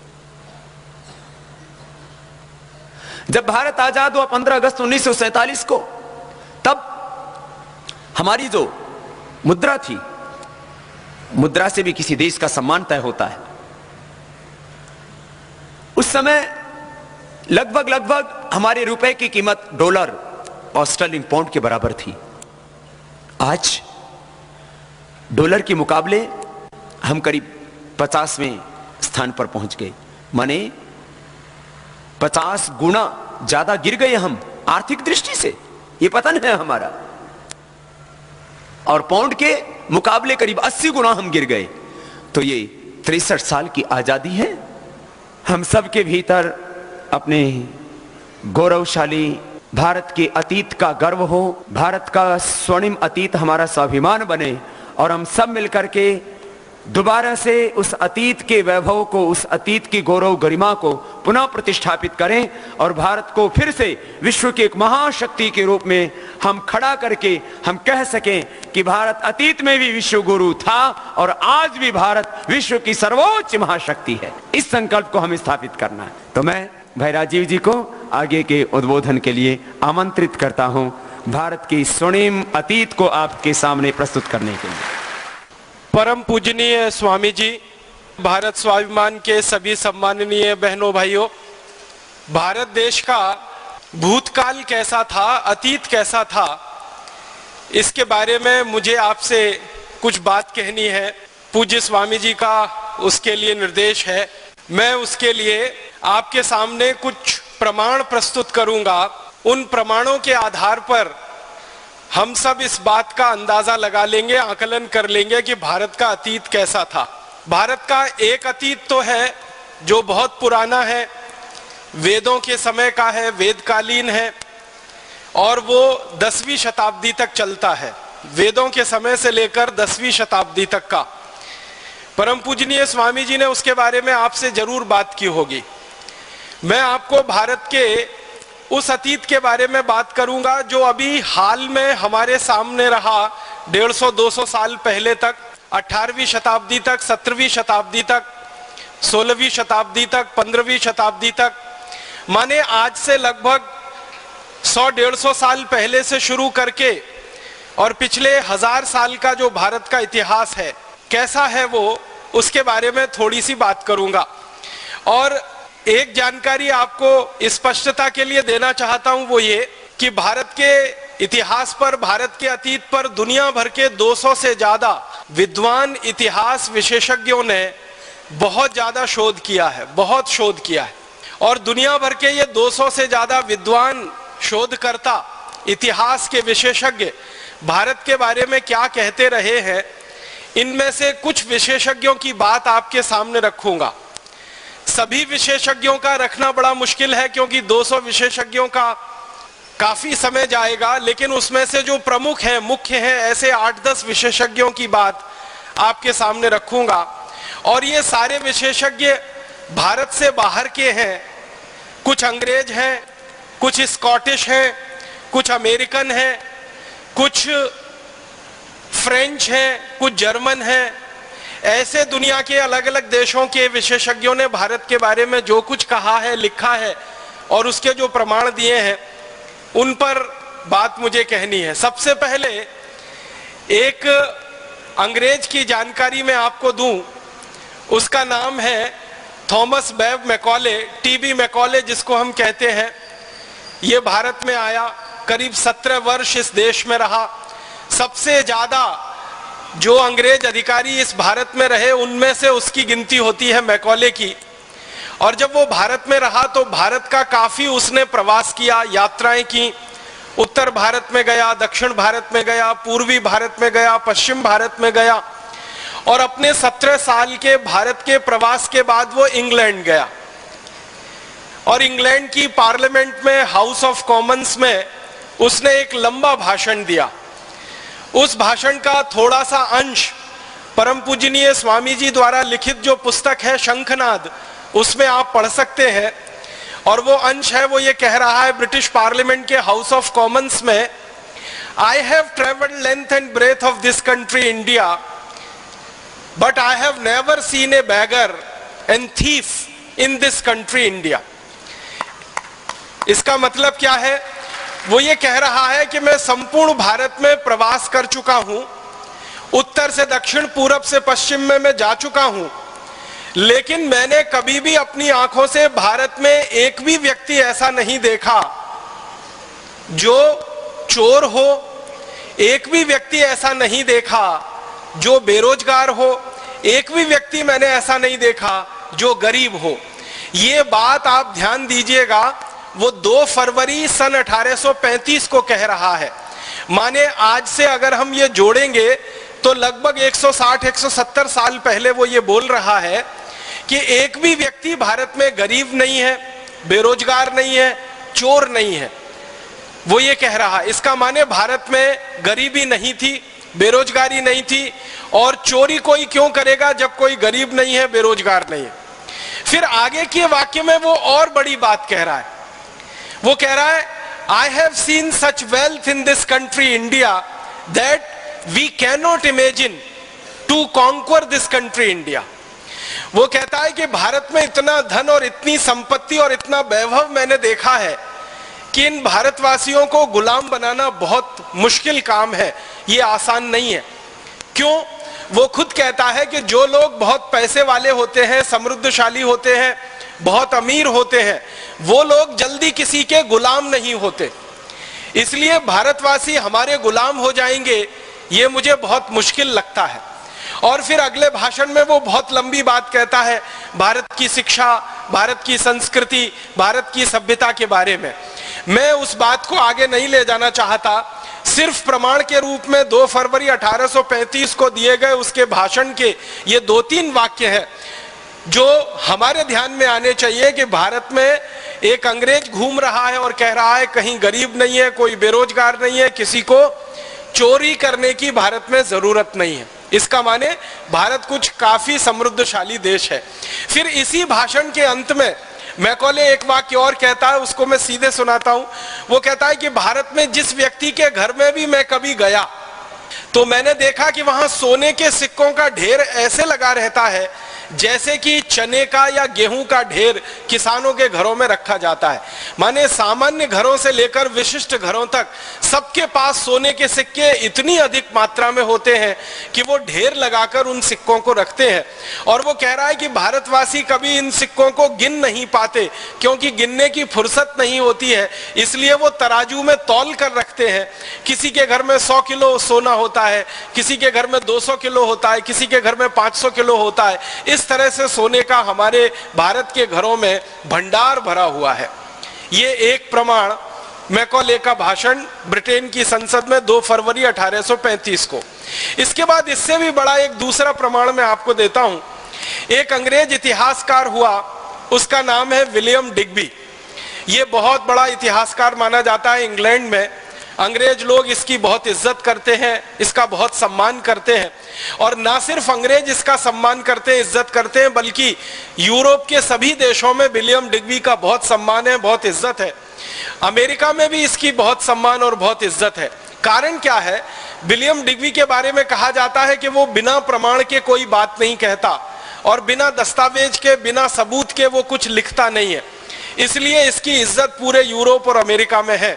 जब भारत आजाद हुआ 15 अगस्त 1947 को, तब हमारी जो मुद्रा थी, मुद्रा से भी किसी देश का सम्मान तय होता है। उस समय लगभग हमारे रुपए की कीमत डॉलर और स्टर्लिंग पाउंड के बराबर थी। आज डॉलर के मुकाबले हम करीब 50वें स्थान पर पहुंच गए, माने 50 गुना ज्यादा गिर गए हम आर्थिक दृष्टि से, ये पतन है हमारा। और पाउंड के मुकाबले करीब 80 गुना हम गिर गए। तो ये 63 साल की आजादी है। हम सब के भीतर अपने गौरवशाली भारत के अतीत का गर्व हो, भारत का स्वर्णिम अतीत हमारा स्वाभिमान बने, और हम सब मिलकर के दोबारा से उस अतीत के वैभव को, उस अतीत की गौरव गरिमा को पुनः प्रतिष्ठापित करें, और भारत को फिर से विश्व की एक महाशक्ति के रूप में हम खड़ा करके हम कह सकें कि भारत अतीत में भी विश्व गुरु था और आज भी भारत विश्व की सर्वोच्च महाशक्ति है। इस संकल्प को हमें स्थापित करना है। तो मैं भाई राजीव जी को आगे के उद्बोधन के लिए आमंत्रित करता हूं, भारत की स्वर्णिम अतीत को आपके सामने प्रस्तुत करने के लिए। परम पूजनीय स्वामी जी, भारत स्वाभिमान के सभी सम्माननीय बहनों भाइयों, भारत देश का भूतकाल कैसा था, अतीत कैसा था, इसके बारे में मुझे आपसे कुछ बात कहनी है। पूज्य स्वामी जी का उसके लिए निर्देश है। मैं उसके लिए आपके सामने कुछ प्रमाण प्रस्तुत करूंगा। उन प्रमाणों के आधार पर हम सब इस बात का अंदाजा लगा लेंगे, आकलन कर लेंगे कि भारत का अतीत कैसा था। भारत का एक अतीत तो है जो बहुत पुराना है, वेदों के समय का है, वेदकालीन है, और वो 10वीं शताब्दी तक चलता है। वेदों के समय से लेकर 10वीं शताब्दी तक का। परम पूजनीय स्वामी जी ने उसके बारे में आपसे जरूर बात की होगी। मैं आपको भारत के उस अतीत के बारे में बात करूंगा जो अभी हाल में हमारे सामने रहा, 150-200 साल पहले तक, 18वीं शताब्दी तक, 17वीं शताब्दी तक, 16वीं शताब्दी तक, 15वीं शताब्दी तक, माने आज से लगभग 100-150 साल पहले से शुरू करके और पिछले 1000 साल का जो भारत का इतिहास है कैसा है वो, उसके बारे में थोड़ी सी बात करूंगा। और एक जानकारी आपको स्पष्टता के लिए देना चाहता हूं, वो ये कि भारत के इतिहास पर, भारत के अतीत पर दुनिया भर के 200 से ज्यादा विद्वान इतिहास विशेषज्ञों ने बहुत ज्यादा शोध किया है, बहुत शोध किया है। और दुनिया भर के ये 200 से ज्यादा विद्वान शोधकर्ता, इतिहास के विशेषज्ञ भारत के बारे में क्या कहते रहे हैं, इनमें से कुछ विशेषज्ञों की बात आपके सामने रखूंगा। सभी विशेषज्ञों का रखना बड़ा मुश्किल है क्योंकि 200 विशेषज्ञों का काफी समय जाएगा, लेकिन उसमें से जो प्रमुख हैं, मुख्य हैं, ऐसे 8-10 विशेषज्ञों की बात आपके सामने रखूंगा। और ये सारे विशेषज्ञ भारत से बाहर के हैं। कुछ अंग्रेज हैं, कुछ स्कॉटिश हैं, कुछ अमेरिकन हैं, कुछ फ्रेंच हैं, कुछ जर्मन हैं। ऐसे दुनिया के अलग अलग देशों के विशेषज्ञों ने भारत के बारे में जो कुछ कहा है, लिखा है और उसके जो प्रमाण दिए हैं, उन पर बात मुझे कहनी है। सबसे पहले एक अंग्रेज की जानकारी मैं आपको दूं, उसका नाम है थॉमस बेब मैकॉले, टीबी मैकॉले जिसको हम कहते हैं। ये भारत में आया, करीब 17 वर्ष इस देश में रहा। सबसे ज्यादा जो अंग्रेज अधिकारी इस भारत में रहे उनमें से उसकी गिनती होती है मैकॉले की। और जब वो भारत में रहा तो भारत का काफी उसने प्रवास किया, यात्राएं की। उत्तर भारत में गया, दक्षिण भारत में गया, पूर्वी भारत में गया, पश्चिम भारत में गया। और अपने 17 साल के भारत के प्रवास के बाद वो इंग्लैंड गया और इंग्लैंड की पार्लियामेंट में, हाउस ऑफ कॉमन्स में उसने एक लंबा भाषण दिया। उस भाषण का थोड़ा सा अंश परम पूजनीय स्वामी जी द्वारा लिखित जो पुस्तक है शंखनाद, उसमें आप पढ़ सकते हैं। और वो अंश है, वो ये कह रहा है ब्रिटिश पार्लियामेंट के हाउस ऑफ कॉमन्स में, I have travelled length and breadth of this country India, but I have never seen a beggar and thief in this country India. इसका मतलब क्या है? वो ये कह रहा है कि मैं संपूर्ण भारत में प्रवास कर चुका हूं, उत्तर से दक्षिण, पूरब से पश्चिम में मैं जा चुका हूं, लेकिन मैंने कभी भी अपनी आंखों से भारत में एक भी व्यक्ति ऐसा नहीं देखा जो चोर हो, एक भी व्यक्ति ऐसा नहीं देखा जो बेरोजगार हो, एक भी व्यक्ति मैंने ऐसा नहीं देखा जो गरीब हो। ये बात आप ध्यान दीजिएगा, वो 2 फरवरी सन 1835 को कह रहा है। माने आज से अगर हम ये जोड़ेंगे तो लगभग 160-170 साल पहले वो ये बोल रहा है कि एक भी व्यक्ति भारत में गरीब नहीं है, बेरोजगार नहीं है, चोर नहीं है। वो ये कह रहा है, इसका माने भारत में गरीबी नहीं थी, बेरोजगारी नहीं थी, और चोरी कोई क्यों करेगा जब कोई गरीब नहीं है, बेरोजगार नहीं है। फिर आगे के वाक्य में वो और बड़ी बात कह रहा है, वो कह रहा है I have seen such wealth in this country India that we can not imagine to conquer this country India. वो कहता है कि भारत में इतना धन और इतनी संपत्ति और इतना वैभव मैंने देखा है कि इन भारतवासियों को गुलाम बनाना बहुत मुश्किल काम है, ये आसान नहीं है। क्यों? वो खुद कहता है कि जो लोग बहुत पैसे वाले होते हैं, समृद्धशाली होते हैं, बहुत अमीर होते हैं, वो लोग जल्दी किसी के गुलाम नहीं होते। इसलिए भारतवासी हमारे गुलाम हो जाएंगे, ये मुझे बहुत मुश्किल लगता है। और फिर अगले भाषण में वो बहुत लंबी बात कहता है भारत की शिक्षा, भारत की संस्कृति, भारत की सभ्यता के बारे में। मैं उस बात को आगे नहीं ले जाना चाहता, सिर्फ प्रमाण के रूप में 2 फरवरी 1835 को दिए गए उसके भाषण के ये 2-3 वाक्य हैं जो हमारे ध्यान में आने चाहिए कि भारत में एक अंग्रेज घूम रहा है और कह रहा है कहीं गरीब नहीं है, कोई बेरोजगार नहीं है, किसी को चोरी करने की भारत में जरूरत नहीं है। इसका माने भारत कुछ काफी समृद्धशाली देश है। फिर इसी भाषण के अंत में मैकॉले एक वाक्य और कहता है, उसको मैं सीधे सुनाता हूं। वो कहता है कि भारत में जिस व्यक्ति के घर में भी मैं कभी गया तो मैंने देखा कि वहां सोने के सिक्कों का ढेर ऐसे लगा रहता है जैसे कि चने का या गेहूं का ढेर किसानों के घरों में रखा जाता है। माने सामान्य घरों से लेकर विशिष्ट घरों तक सबके पास सोने के सिक्के इतनी अधिक मात्रा में होते हैं कि वो ढेर लगाकर उन सिक्कों को रखते हैं। और वो कह रहा है कि भारतवासी कभी इन सिक्कों को गिन नहीं पाते क्योंकि गिनने की फुर्सत नहीं होती है, इसलिए वो तराजू में तौल कर रखते हैं। किसी के घर में 100 किलो सोना होता है, किसी के घर में 200 किलो होता है, किसी के घर में 500 किलो होता है। इस तरह से सोने का हमारे भारत के घरों में भंडार भरा हुआ है। ये एक प्रमाण मैकॉले का भाषण ब्रिटेन की संसद में 2 फरवरी 1835 को। इसके बाद इससे भी बड़ा एक दूसरा प्रमाण मैं आपको देता हूं। एक अंग्रेज इतिहासकार हुआ, उसका नाम है विलियम डिग्बी। ये बहुत बड़ा इतिहासकार माना जाता है इंग्लैंड में। अंग्रेज लोग इसकी बहुत इज्जत करते हैं, इसका बहुत सम्मान करते हैं। और ना सिर्फ अंग्रेज इसका सम्मान करते हैं, इज्जत करते हैं, बल्कि यूरोप के सभी देशों में विलियम डिग्बी का बहुत सम्मान है, बहुत इज्जत है। अमेरिका में भी इसकी बहुत सम्मान और बहुत इज्जत है। कारण क्या है? विलियम डिग्बी के बारे में कहा जाता है कि वो बिना प्रमाण के कोई बात नहीं कहता और बिना दस्तावेज के, बिना सबूत के वो कुछ लिखता नहीं है, इसलिए इसकी इज्जत पूरे यूरोप और अमेरिका में है।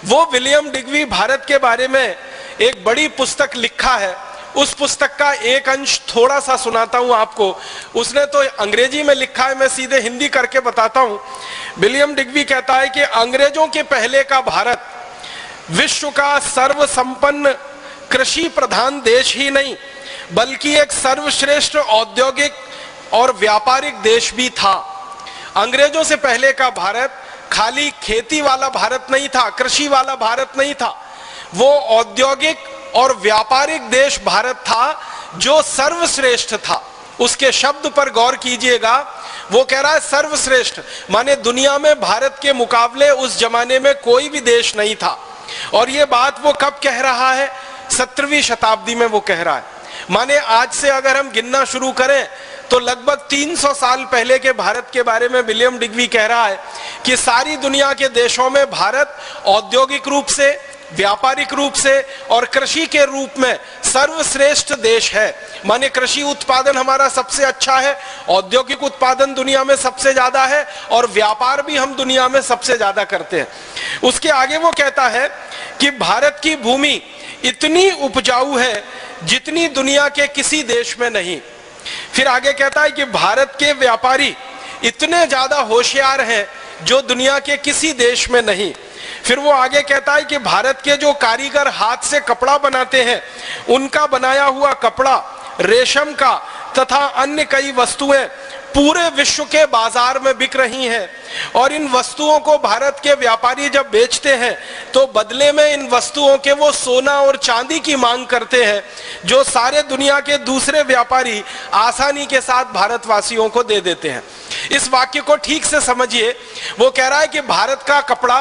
वो विलियम डिग्बी भारत के बारे में एक बड़ी पुस्तक लिखा है। उस पुस्तक का एक अंश थोड़ा सा सुनाता हूं आपको। उसने तो अंग्रेजी में लिखा है, मैं सीधे हिंदी करके बताता हूं। विलियम डिग्बी कहता है कि अंग्रेजों के पहले का भारत विश्व का सर्वसंपन्न कृषि प्रधान देश ही नहीं बल्कि एक सर्वश्रेष्ठ औद्योगिक और व्यापारिक देश भी था। अंग्रेजों से पहले का भारत खाली खेती वाला भारत नहीं था, कृषि वाला भारत नहीं था, वो औद्योगिक और व्यापारिक देश भारत था जो सर्वश्रेष्ठ था। उसके शब्द पर गौर कीजिएगा, वो कह रहा है सर्वश्रेष्ठ, माने दुनिया में भारत के मुकाबले उस जमाने में कोई भी देश नहीं था। और ये बात वो कब कह रहा है? 17वीं शताब्दी में वो कह रहा है। माने आज से अगर हम गिनना शुरू करें तो लगभग 300 साल पहले के भारत के बारे में विलियम डिग्वी कह रहा है कि सारी दुनिया के देशों में भारत औद्योगिक रूप से, व्यापारिक रूप से और कृषि के रूप में सर्वश्रेष्ठ देश है। माने कृषि उत्पादन हमारा सबसे अच्छा है, औद्योगिक उत्पादन दुनिया में सबसे ज्यादा है और व्यापार भी हम दुनिया में सबसे ज्यादा करते हैं। उसके आगे वो कहता है कि भारत की भूमि इतनी उपजाऊ है जितनी दुनिया के किसी देश में नहीं। फिर आगे कहता है कि भारत के व्यापारी इतने ज्यादा होशियार हैं जो दुनिया के किसी देश में नहीं। फिर वो आगे कहता है कि भारत के जो कारीगर हाथ से कपड़ा बनाते हैं, उनका बनाया हुआ कपड़ा, रेशम का तथा अन्य कई वस्तुएं पूरे विश्व के बाजार में बिक रही हैं और इन वस्तुओं को भारत के व्यापारी जब बेचते हैं तो बदले में इन वस्तुओं के वो सोना और चांदी की मांग करते हैं जो सारे दुनिया के दूसरे व्यापारी आसानी के साथ भारतवासियों को दे देते हैं। इस वाक्य को ठीक से समझिए। वो कह रहा है कि भारत का कपड़ा,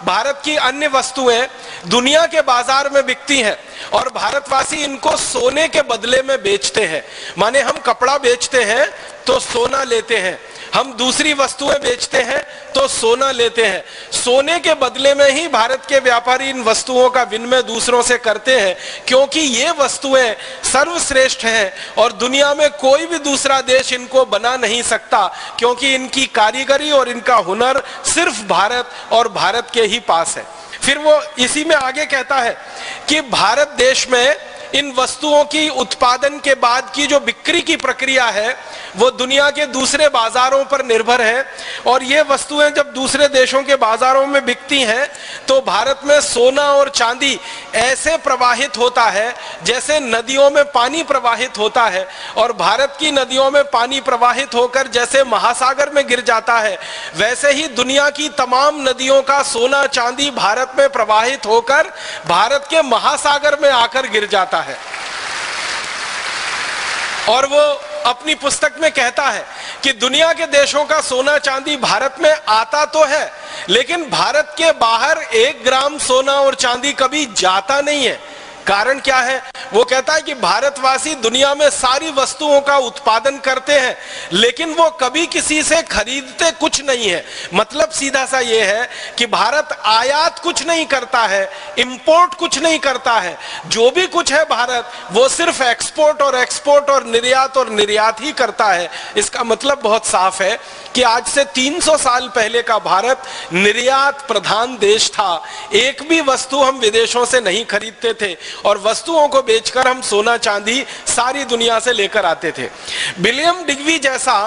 भारत की अन्य वस्तुएं दुनिया के बाजार में बिकती हैं और भारतवासी इनको सोने के बदले में बेचते हैं। माने हम कपड़ा बेचते हैं तो सोना लेते हैं, हम दूसरी वस्तुएं बेचते हैं तो सोना लेते हैं। सोने के बदले में ही भारत के व्यापारी इन वस्तुओं का विनिमय दूसरों से करते हैं क्योंकि ये वस्तुएं सर्वश्रेष्ठ हैं और दुनिया में कोई भी दूसरा देश इनको बना नहीं सकता क्योंकि इनकी कारीगरी और इनका हुनर सिर्फ भारत और भारत के ही पास है। फिर वो इसी में आगे कहता है कि भारत देश में इन वस्तुओं की उत्पादन के बाद की जो बिक्री की प्रक्रिया है वो दुनिया के दूसरे बाजारों पर निर्भर है और ये वस्तुएं जब दूसरे देशों के बाजारों में बिकती हैं तो भारत में सोना और चांदी ऐसे प्रवाहित होता है जैसे नदियों में पानी प्रवाहित होता है और भारत की नदियों में पानी प्रवाहित होकर जैसे महासागर में गिर जाता है, वैसे ही दुनिया की तमाम नदियों का सोना चांदी भारत में प्रवाहित होकर भारत के महासागर में आकर गिर जाता है। और वो अपनी पुस्तक में कहता है कि दुनिया के देशों का सोना चांदी भारत में आता तो है लेकिन भारत के बाहर 1 ग्राम सोना और चांदी कभी जाता नहीं है। कारण क्या है? वो कहता है कि भारतवासी दुनिया में सारी वस्तुओं का उत्पादन करते हैं लेकिन वो कभी किसी से खरीदते कुछ नहीं है। मतलब सीधा सा ये है कि भारत आयात कुछ नहीं करता है, इंपोर्ट कुछ नहीं करता है। जो भी कुछ है भारत वो सिर्फ एक्सपोर्ट और निर्यात ही करता है। इसका मतलब बहुत साफ है कि आज से 300 साल पहले का भारत निर्यात प्रधान देश था। एक भी वस्तु हम विदेशों से नहीं खरीदते थे और वस्तुओं को बेचकर हम सोना चांदी सारी दुनिया से लेकर आते थे। विलियम डिग्वी जैसा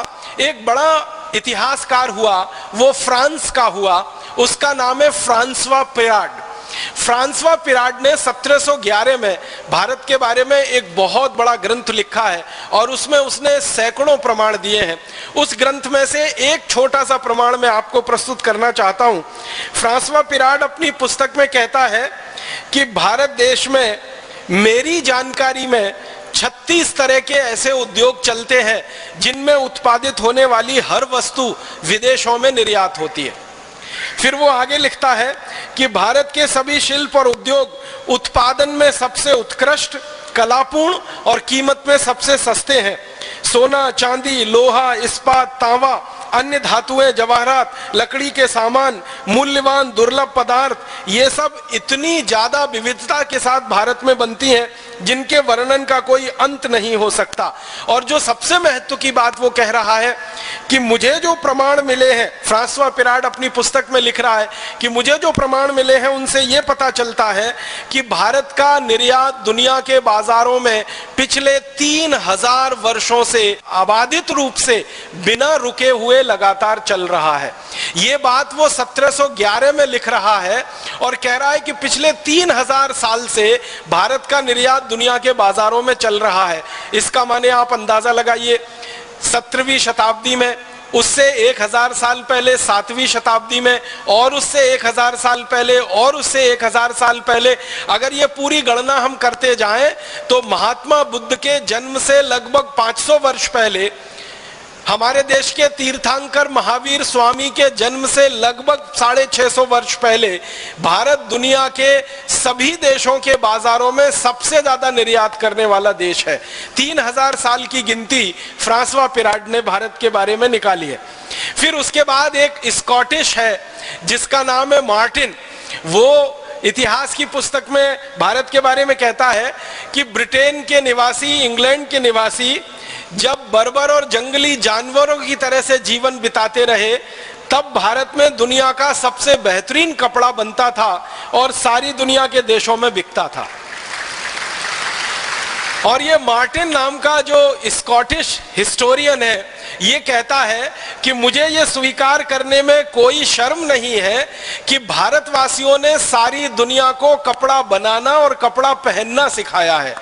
एक बड़ा इतिहासकार हुआ, वो फ्रांस का हुआ। उसका नाम है फ्रांसवा पिराड। फ्रांसवा पिराड ने 1711 में भारत के बारे में एक बहुत बड़ा ग्रंथ लिखा है और उसमें उसने सैकड़ों प्रमाण दिए हैं। उस ग्रंथ में से एक छोटा सा प्रमाण मैं आपको प्रस्तुत करना चाहता हूं। फ्रांसवा पिराड अपनी पुस्तक में कहता है कि भारत देश में मेरी जानकारी में 36 तरह के ऐसे उद्योग चलते हैं जिनमें उत्पादित होने वाली हर वस्तु विदेशों में निर्यात होती है। फिर वो आगे लिखता है कि भारत के सभी शिल्प और उद्योग उत्पादन में सबसे उत्कृष्ट, कलापूर्ण और कीमत में सबसे सस्ते हैं। सोना, चांदी, लोहा, इस्पात, तांबा, अन्य धातुएं, जवाहरात, लकड़ी के सामान, मूल्यवान दुर्लभ पदार्थ, ये सब इतनी ज्यादा विविधता के साथ भारत में बनती हैं जिनके वर्णन का कोई अंत नहीं हो सकता। और जो सबसे महत्व की बात वो कह रहा है कि मुझे जो प्रमाण मिले हैं, फ्रांसवा पिराड अपनी पुस्तक में लिख रहा है कि मुझे जो प्रमाण मिले हैं उनसे ये पता चलता है कि भारत का निर्यात दुनिया के बाजारों में पिछले 3000 वर्षों से अबाधित रूप से बिना रुके हुए लगातार चल रहा है। ये बात वो 1711 में लिख रहा है और कह रहा है कि पिछले 3000 साल से भारत का निर्यात दुनिया के बाजारों में चल रहा है। इसका माने आप अंदाजा लगाइए, 17वीं शताब्दी में, उससे 1000 साल पहले 7वीं शताब्दी में, और उससे 1000 साल पहले, और उससे 1000 साल पहले, अगर ये पूरी गणना हम करते जाएं तो महात्मा बुद्ध के जन्म से लगभग 500 वर्ष पहले हमारे देश के तीर्थंकर महावीर स्वामी के जन्म से लगभग 650 वर्ष पहले भारत दुनिया के सभी देशों के बाजारों में सबसे ज्यादा निर्यात करने वाला देश है। 3000 साल की गिनती फ्रांसवा पिराड ने भारत के बारे में निकाली है। फिर उसके बाद एक स्कॉटिश है जिसका नाम है मार्टिन। वो इतिहास की पुस्तक में भारत के बारे में कहता है कि ब्रिटेन के निवासी, इंग्लैंड के निवासी जब बर्बर और जंगली जानवरों की तरह से जीवन बिताते रहे, तब भारत में दुनिया का सबसे बेहतरीन कपड़ा बनता था और सारी दुनिया के देशों में बिकता था। और ये मार्टिन नाम का जो स्कॉटिश हिस्टोरियन है, ये कहता है कि मुझे ये स्वीकार करने में कोई शर्म नहीं है कि भारतवासियों ने सारी दुनिया को कपड़ा बनाना और कपड़ा पहनना सिखाया है।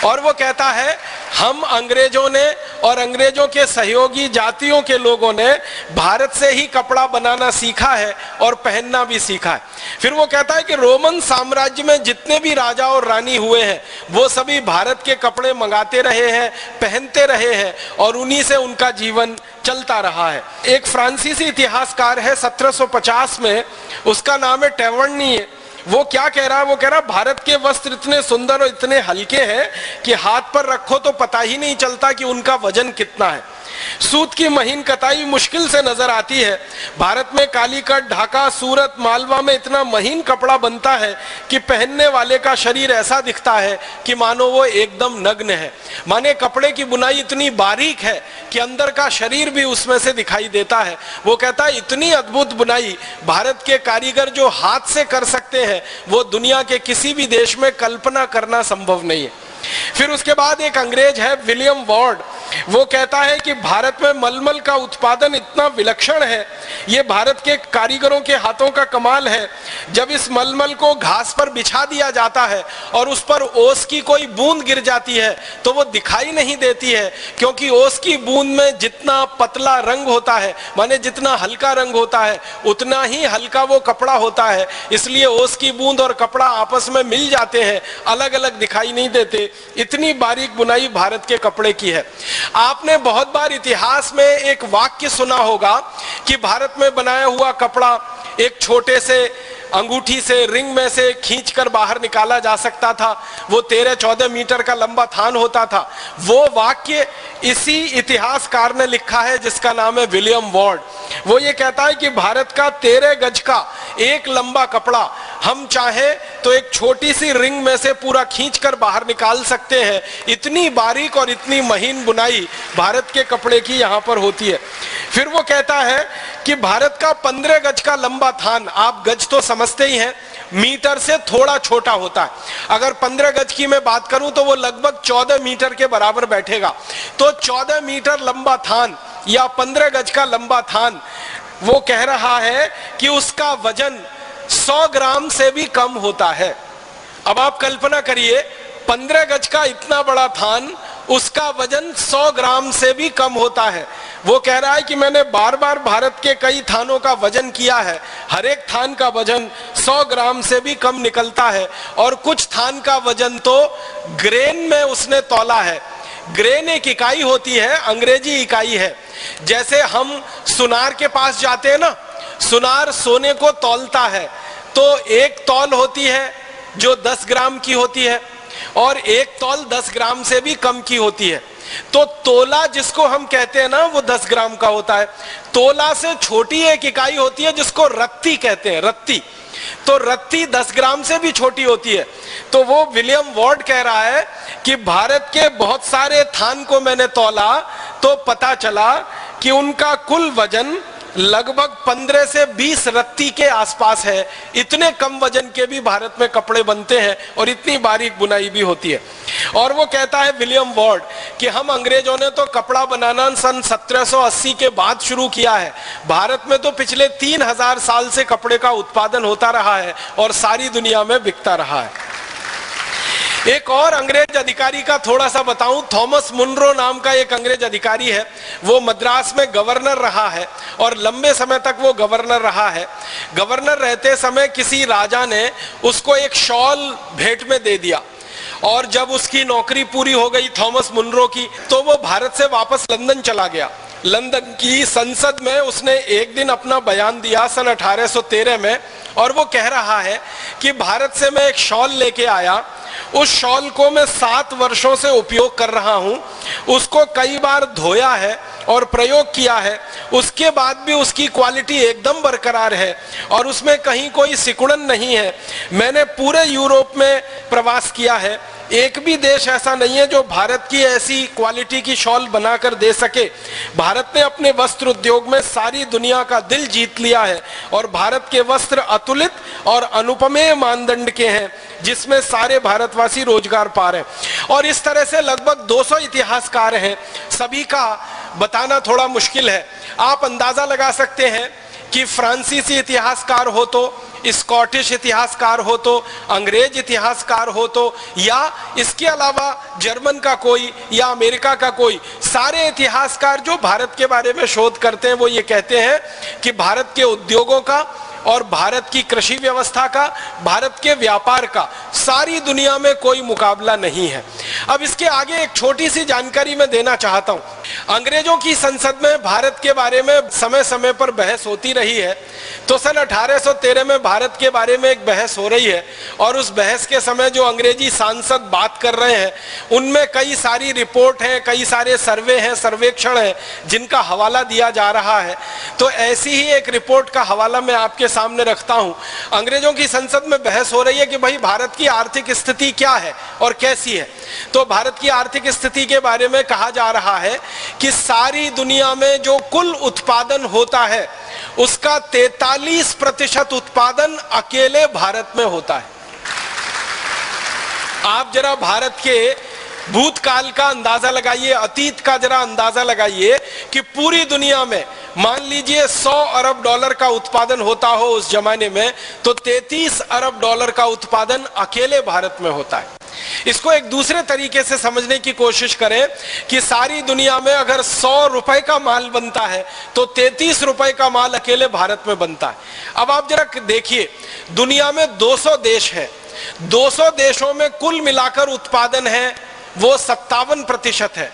और वो कहता है हम अंग्रेजों ने और अंग्रेजों के सहयोगी जातियों के लोगों ने भारत से ही कपड़ा बनाना सीखा है और पहनना भी सीखा है। फिर वो कहता है कि रोमन साम्राज्य में जितने भी राजा और रानी हुए हैं वो सभी भारत के कपड़े मंगाते रहे हैं, पहनते रहे हैं और उन्हीं से उनका जीवन चलता रहा है। एक फ्रांसीसी इतिहासकार है 1750 में, उसका नाम है टेवर्नी। वो क्या कह रहा है? वो कह रहा है भारत के वस्त्र इतने सुंदर और इतने हल्के हैं कि हाथ पर रखो तो पता ही नहीं चलता कि उनका वजन कितना है। सूत की महीन कताई मुश्किल से नजर आती है। भारत में कालीकट, ढाका, सूरत, मालवा में इतना महीन कपड़ा बनता है कि पहनने वाले का शरीर ऐसा दिखता है कि मानो वो एकदम नग्न है। माने कपड़े की बुनाई इतनी बारीक है कि अंदर का शरीर भी उसमें से दिखाई देता है। वो कहता है इतनी अद्भुत बुनाई भारत के कारीगर जो हाथ से कर सकते हैं वो दुनिया के किसी भी देश में कल्पना करना संभव नहीं है। फिर उसके बाद एक अंग्रेज है विलियम वार्ड। वो कहता है कि भारत में मलमल का उत्पादन इतना विलक्षण है, ये भारत के कारीगरों के हाथों का कमाल है। जब इस मलमल को घास पर बिछा दिया जाता है और उस पर ओस की कोई बूंद गिर जाती है तो वो दिखाई नहीं देती है, क्योंकि ओस की बूंद में जितना पतला रंग होता है, माने जितना हल्का रंग होता है, उतना ही हल्का वो कपड़ा होता है। इसलिए ओस की बूंद और कपड़ा आपस में मिल जाते हैं, अलग अलग दिखाई नहीं देते। इतनी बारीक बुनाई भारत के कपड़े की है। आपने बहुत बार इतिहास में एक वाक्य सुना होगा कि भारत में बनाया हुआ कपड़ा एक छोटे से अंगूठी से, रिंग में से खींचकर बाहर निकाला जा सकता था। वो 13-14 मीटर का लंबा थान होता था। वो वाक्य इसी इतिहासकार ने लिखा है जिसका नाम है विलियम वार्ड। वो ये कहता है कि भारत का 13 गज का एक लंबा कपड़ा हम चाहे तो एक छोटी सी रिंग में से पूरा खींचकर बाहर निकाल सकते हैं। इतनी बारीक और इतनी महीन बुनाई भारत के कपड़े की यहाँ पर होती है। फिर वो कहता है कि भारत का 15 गज का लंबा थान, आप गज तो समझते ही हैं, मीटर से थोड़ा छोटा होता है। अगर 15 गज की मैं बात करूं तो वो लगभग 14 मीटर के बराबर बैठेगा। तो 14 मीटर लंबा थान या 15 गज का लंबा थान, वो कह रहा है कि उसका वजन 100 ग्राम से भी कम होता है। अब आप कल्पना करिए, 15 गज का इतना बड़ा थान, उसका वजन 100 ग्राम से भी कम होता है। वो कह रहा है कि मैंने बार बार भारत के कई थानों का वजन किया है, हर एक थान का वजन 100 ग्राम से भी कम निकलता है। और कुछ थान का वजन तो ग्रेन में उसने तौला है। ग्रेन एक इकाई होती है, अंग्रेजी इकाई है। जैसे हम सुनार के पास जाते हैं ना, सुनार सोने को तौलता है, तो एक तौल होती है जो 10 ग्राम की होती है और एक तौल 10 ग्राम से भी कम की होती है। तो तोला जिसको हम कहते हैं ना, वो 10 ग्राम का होता है। तोला से छोटी एक इकाई होती है जिसको रत्ती कहते हैं, रत्ती। तो रत्ती 10 ग्राम से भी छोटी होती है। तो वो विलियम वार्ड कह रहा है कि भारत के बहुत सारे थान को मैंने तौला तो पता चला कि उनका कुल वजन लगभग 15 से 20 रत्ती के आसपास है। इतने कम वजन के भी भारत में कपड़े बनते हैं और इतनी बारीक बुनाई भी होती है। और वो कहता है विलियम वार्ड कि हम अंग्रेजों ने तो कपड़ा बनाना सन 1780 के बाद शुरू किया है। भारत में तो पिछले 3000 साल से कपड़े का उत्पादन होता रहा है और सारी दुनिया में बिकता रहा है। एक और अंग्रेज अधिकारी का थोड़ा सा बताऊं, थॉमस मुनरो नाम का एक अंग्रेज अधिकारी है। वो मद्रास में गवर्नर रहा है और लंबे समय तक वो गवर्नर रहा है। गवर्नर रहते समय किसी राजा ने उसको एक शॉल भेंट में दे दिया और जब उसकी नौकरी पूरी हो गई थॉमस मुनरो की, तो वो भारत से वापस लंदन चला गया। लंदन की संसद में उसने एक दिन अपना बयान दिया सन 1813 में, और वो कह रहा है कि भारत से मैं एक शॉल लेके आया, उस शॉल को मैं 7 वर्षों से उपयोग कर रहा हूं, उसको कई बार धोया है और प्रयोग किया है, उसके बाद भी उसकी क्वालिटी एकदम बरकरार है और उसमें कहीं कोई सिकुड़न नहीं है। मैंने पूरे यूरोप में प्रवास किया है, एक भी देश ऐसा नहीं है जो भारत की ऐसी क्वालिटी की शॉल बनाकर दे सके। भारत ने अपने वस्त्र उद्योग में सारी दुनिया का दिल जीत लिया है और भारत के वस्त्र अतुलित और अनुपमेय मानदंड के हैं, जिसमें सारे भारतवासी रोजगार पा रहे हैं। और इस तरह से लगभग 200 इतिहासकार हैं, सभी का बताना थोड़ा मुश्किल है। आप अंदाजा लगा सकते हैं कि फ्रांसीसी इतिहासकार हो तो, स्कॉटिश इतिहासकार हो तो, अंग्रेज इतिहासकार हो तो, या इसके अलावा जर्मन का कोई या अमेरिका का कोई, सारे इतिहासकार जो भारत के बारे में शोध करते हैं वो ये कहते हैं कि भारत के उद्योगों का और भारत की कृषि व्यवस्था का, भारत के व्यापार का सारी दुनिया में कोई मुकाबला नहीं है। अब इसके आगे एक छोटी सी जानकारी मैं देना चाहता हूं। अंग्रेजों की संसद में भारत के बारे में समय समय पर बहस होती रही है, तो सन 1813 में भारत के बारे में एक बहस हो रही है और उस बहस के समय जो अंग्रेजी सांसद बात कर रहे हैं उनमें कई सारी रिपोर्ट हैं, कई सारे सर्वे हैं, सर्वेक्षण हैं जिनका हवाला दिया जा रहा है। तो ऐसी ही एक रिपोर्ट का हवाला मैं आपके सामने रखता हूं। अंग्रेजों की संसद में बहस हो रही है कि भाई भारत की आर्थिक स्थिति क्या है और कैसी है। तो भारत की आर्थिक स्थिति के बारे में कहा जा रहा है कि सारी दुनिया में जो कुल उत्पादन होता है उसका 43% उत्पादन अकेले भारत में होता है। आप जरा भारत के भूतकाल का अंदाजा लगाइए, अतीत का जरा अंदाजा लगाइए कि पूरी दुनिया में मान लीजिए 100 अरब डॉलर का उत्पादन होता हो उस जमाने में, तो 33 अरब डॉलर का उत्पादन अकेले भारत में होता है। इसको एक दूसरे तरीके से समझने की कोशिश करें कि सारी दुनिया में अगर 100 रुपए का माल बनता है तो 33 रुपए का माल अकेले भारत में बनता है। अब आप जरा देखिए, दुनिया में 200 देश है, 200 देशों में कुल मिलाकर उत्पादन है वो 57% है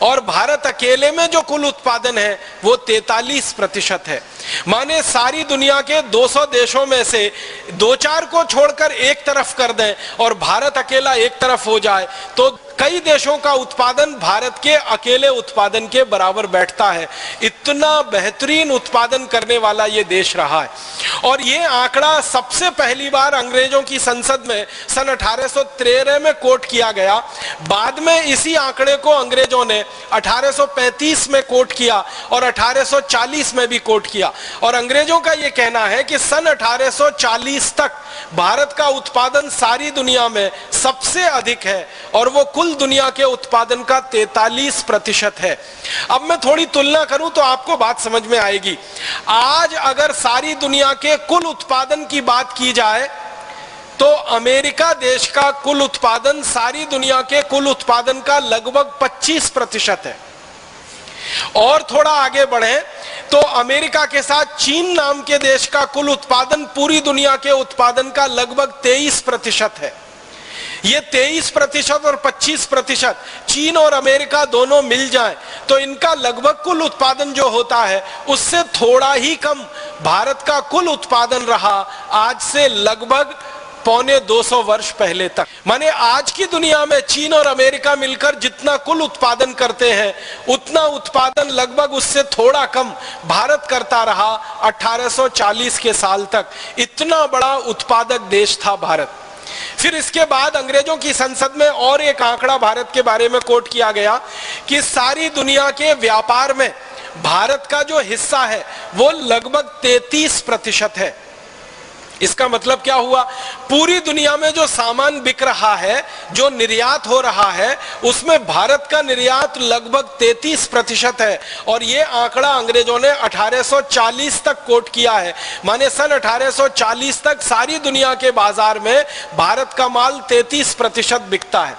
और भारत अकेले में जो कुल उत्पादन है वो 43% है। माने सारी दुनिया के 200 देशों में से 2-4 को छोड़कर एक तरफ कर दें और भारत अकेला एक तरफ हो जाए तो कई देशों का उत्पादन भारत के अकेले उत्पादन के बराबर बैठता है। इतना बेहतरीन उत्पादन करने वाला ये देश रहा है। और ये आंकड़ा सबसे पहली बार अंग्रेजों की संसद में सन 1813 में कोट किया गया। बाद में इसी आंकड़े को अंग्रेजों ने 1835 में कोट किया और 1840 में भी कोट किया। और अंग्रेजों का यह कहना है कि सन 1840 तक भारत का उत्पादन सारी दुनिया में सबसे अधिक है और वो कुल दुनिया के उत्पादन का 43% है। अब मैं थोड़ी तुलना करूं तो आपको बात समझ में आएगी। आज अगर सारी दुनिया के कुल उत्पादन की बात की जाए तो अमेरिका देश का कुल उत्पादन सारी दुनिया के कुल उत्पादन का लगभग 25% है। और थोड़ा आगे बढ़े तो अमेरिका के साथ चीन नाम के देश का कुल उत्पादन पूरी दुनिया के उत्पादन का लगभग 23% है। ये 23% और 25%, चीन और अमेरिका दोनों मिल जाएं तो इनका लगभग कुल उत्पादन जो होता है उससे थोड़ा ही कम भारत का कुल उत्पादन रहा आज से लगभग 250 वर्ष पहले तक। माने आज की दुनिया में चीन और अमेरिका मिलकर जितना कुल उत्पादन करते हैं उतना उत्पादन लगभग उससे थोड़ा कम भारत करता रहा 1840 के साल तक। इतना बड़ा उत्पादक देश था भारत। फिर इसके बाद अंग्रेजों की संसद में और एक आंकड़ा भारत के बारे में कोट किया गया कि सारी दुनिया के व्यापार में भारत का जो हिस्सा है वो लगभग 33% है। इसका मतलब क्या हुआ, पूरी दुनिया में जो सामान बिक रहा है, जो निर्यात हो रहा है, उसमें भारत का निर्यात लगभग 33% है। और ये आंकड़ा अंग्रेजों ने 1840 तक कोट किया है। माने सन 1840 तक सारी दुनिया के बाजार में भारत का माल 33% बिकता है।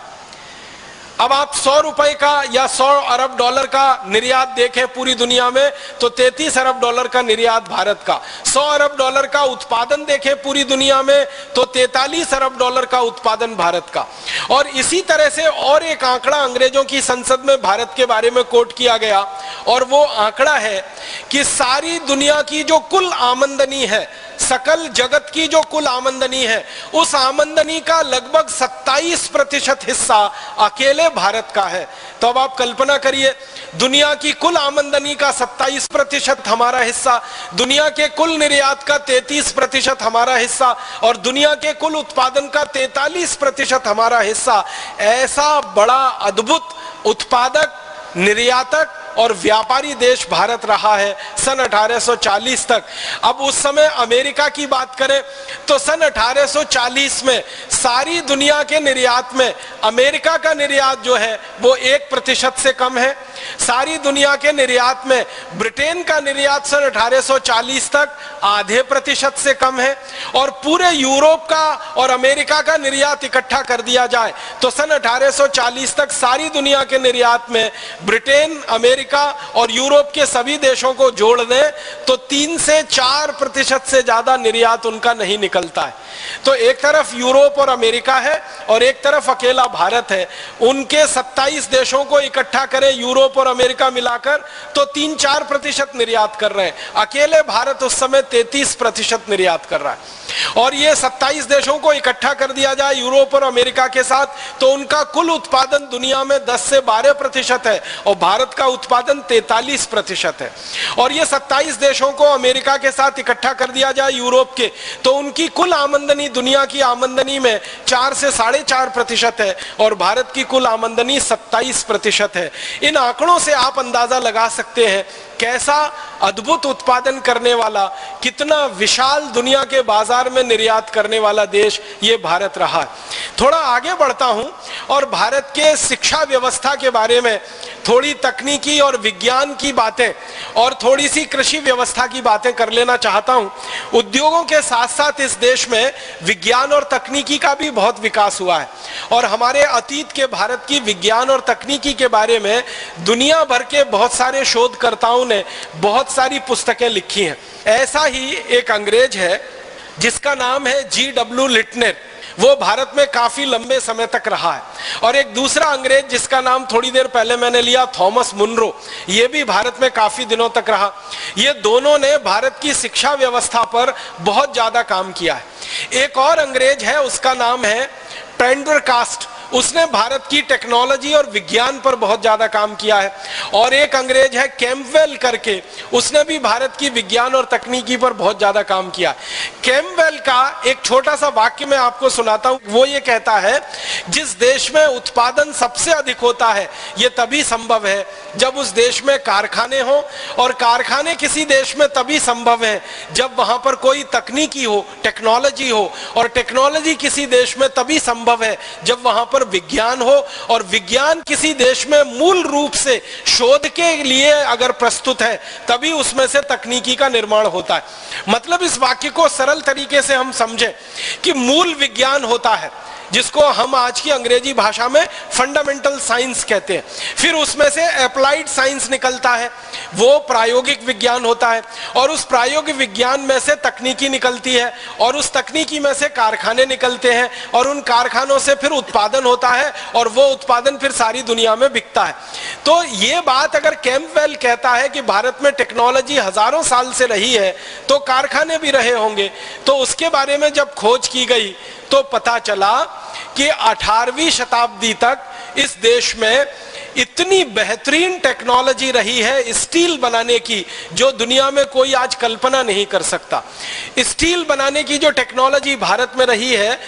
अब आप 100 रुपए का या 100 अरब डॉलर का निर्यात देखें पूरी दुनिया में तो 33 अरब डॉलर का निर्यात भारत का, 100 अरब डॉलर का उत्पादन देखें पूरी दुनिया में तो 43 अरब डॉलर का उत्पादन भारत का। और इसी तरह से और एक आंकड़ा अंग्रेजों की संसद में भारत के बारे में कोट किया गया, और वो आंकड़ा है कि सारी दुनिया की जो कुल आमदनी है, सकल जगत की जो कुल आमदनी है, उस आमदनी का लगभग 27% हिस्सा अकेले भारत का है। तो अब आप कल्पना करिए, दुनिया की कुल आमदनी का 27% हमारा हिस्सा, दुनिया के कुल निर्यात का 33% हमारा हिस्सा, और दुनिया के कुल उत्पादन का 43% हमारा हिस्सा। ऐसा बड़ा अद्भुत उत्पादक, निर्यातक और व्यापारी देश भारत रहा है सन 1840 तक। अब उस समय अमेरिका की बात करें तो सन 1840 में सारी दुनिया के निर्यात में अमेरिका का निर्यात जो है वो 1% से कम है। सारी दुनिया के निर्यात में ब्रिटेन का निर्यात सन 1840 तक आधे % से कम है, और पूरे यूरोप का और अमेरिका का निर्यात इकट्ठा कर दिया जाए तो सन 1840 तक सारी दुनिया के निर्यात में ब्रिटेन, अमेरिका और यूरोप के सभी देशों को जोड़ दें तो 3 से 4% से ज्यादा निर्यात उनका नहीं निकलता है। तो एक तरफ यूरोप और अमेरिका है और एक तरफ अकेला भारत है। उनके 27 देशों को इकट्ठा करें यूरोप और अमेरिका मिलाकर तो 3-4% निर्यात कर रहे हैं, अकेले भारत उस समय 33% निर्यात कर रहा है। और ये 27 देशों को इकट्ठा कर दिया जाए यूरोप और अमेरिका के साथ तो उनका कुल उत्पादन दुनिया में 10 से 12% है और भारत का उत्पादन 43% है। और ये 27 देशों को अमेरिका के साथ इकट्ठा कर दिया जाए यूरोप के तो उनकी कुल आमदनी दुनिया की आमदनी में 4 से 4.5% है और भारत की कुल आमदनी 27% है। इन आंकड़ों से आप अंदाजा लगा सकते हैं कैसा अद्भुत उत्पादन करने वाला, कितना विशाल दुनिया के बाजार में निर्यात करने वाला देश ये भारत रहा है। थोड़ा आगे बढ़ता हूं और भारत के शिक्षा व्यवस्था के बारे में थोड़ी तकनीकी और विज्ञान की बातें और थोड़ी सी कृषि व्यवस्था की बातें कर लेना चाहता हूं। उद्योगों के साथ साथ इस देश में विज्ञान और तकनीकी का भी बहुत विकास हुआ है और हमारे अतीत के भारत की विज्ञान और तकनीकी के बारे में दुनिया भर के बहुत सारे शोधकर्ताओं ने बहुत सारी पुस्तकें लिखी हैं। ऐसा ही एक अंग्रेज है जिसका नाम है G.W. लिटनर, वो भारत में काफी लंबे समय तक रहा है। और एक दूसरा अंग्रेज जिसका नाम थोड़ी देर पहले मैंने लिया, थॉमस मुनरो, ये भी भारत में काफी दिनों तक रहा। ये दोनों ने भारत की शिक्षा व्यवस्था पर बहुत ज्यादा काम किया है। एक और अंग्रेज है, उसका नाम है पेंडरकास्ट, उसने भारत की टेक्नोलॉजी और विज्ञान पर बहुत ज्यादा काम किया है। और एक अंग्रेज है कैम्पबेल करके, उसने भी भारत की विज्ञान और तकनीकी पर बहुत ज्यादा काम किया। कैम्पबेल का एक छोटा सा वाक्य मैं आपको सुनाता हूं। वो ये कहता है, जिस देश में उत्पादन सबसे अधिक होता है ये तभी संभव है जब उस देश में कारखाने हो, और कारखाने किसी देश में तभी संभव है जब वहां पर कोई तकनीकी हो, टेक्नोलॉजी हो, और टेक्नोलॉजी किसी देश में तभी संभव है जब वहां पर विज्ञान हो, और विज्ञान किसी देश में मूल रूप से शोध के लिए अगर प्रस्तुत है तभी उसमें से तकनीकी का निर्माण होता है। मतलब इस वाक्य को सरल तरीके से हम समझें कि मूल विज्ञान होता है जिसको हम आज की अंग्रेजी भाषा में फंडामेंटल साइंस कहते हैं, फिर उसमें से अप्लाइड साइंस निकलता है, वो प्रायोगिक विज्ञान होता है, और उस प्रायोगिक विज्ञान में से तकनीकी निकलती है, और उस तकनीकी में से कारखाने निकलते हैं, और उन कारखानों से फिर उत्पादन होता है, और वो उत्पादन फिर सारी दुनिया में बिकता है। तो ये बात अगर कैम्पबेल कहता है कि भारत में टेक्नोलॉजी हजारों साल से रही है तो कारखाने भी रहे होंगे, तो उसके बारे में जब खोज की गई तो पता चला कि 18वीं शताब्दी तक इस देश में इतनी बेहतरीन टेक्नोलॉजी रही है स्टील बनाने की जो दुनिया में कोई आज कल्पना नहीं कर सकता। स्टील बनाने की जो टेक्नोलॉजी भारत में रही है,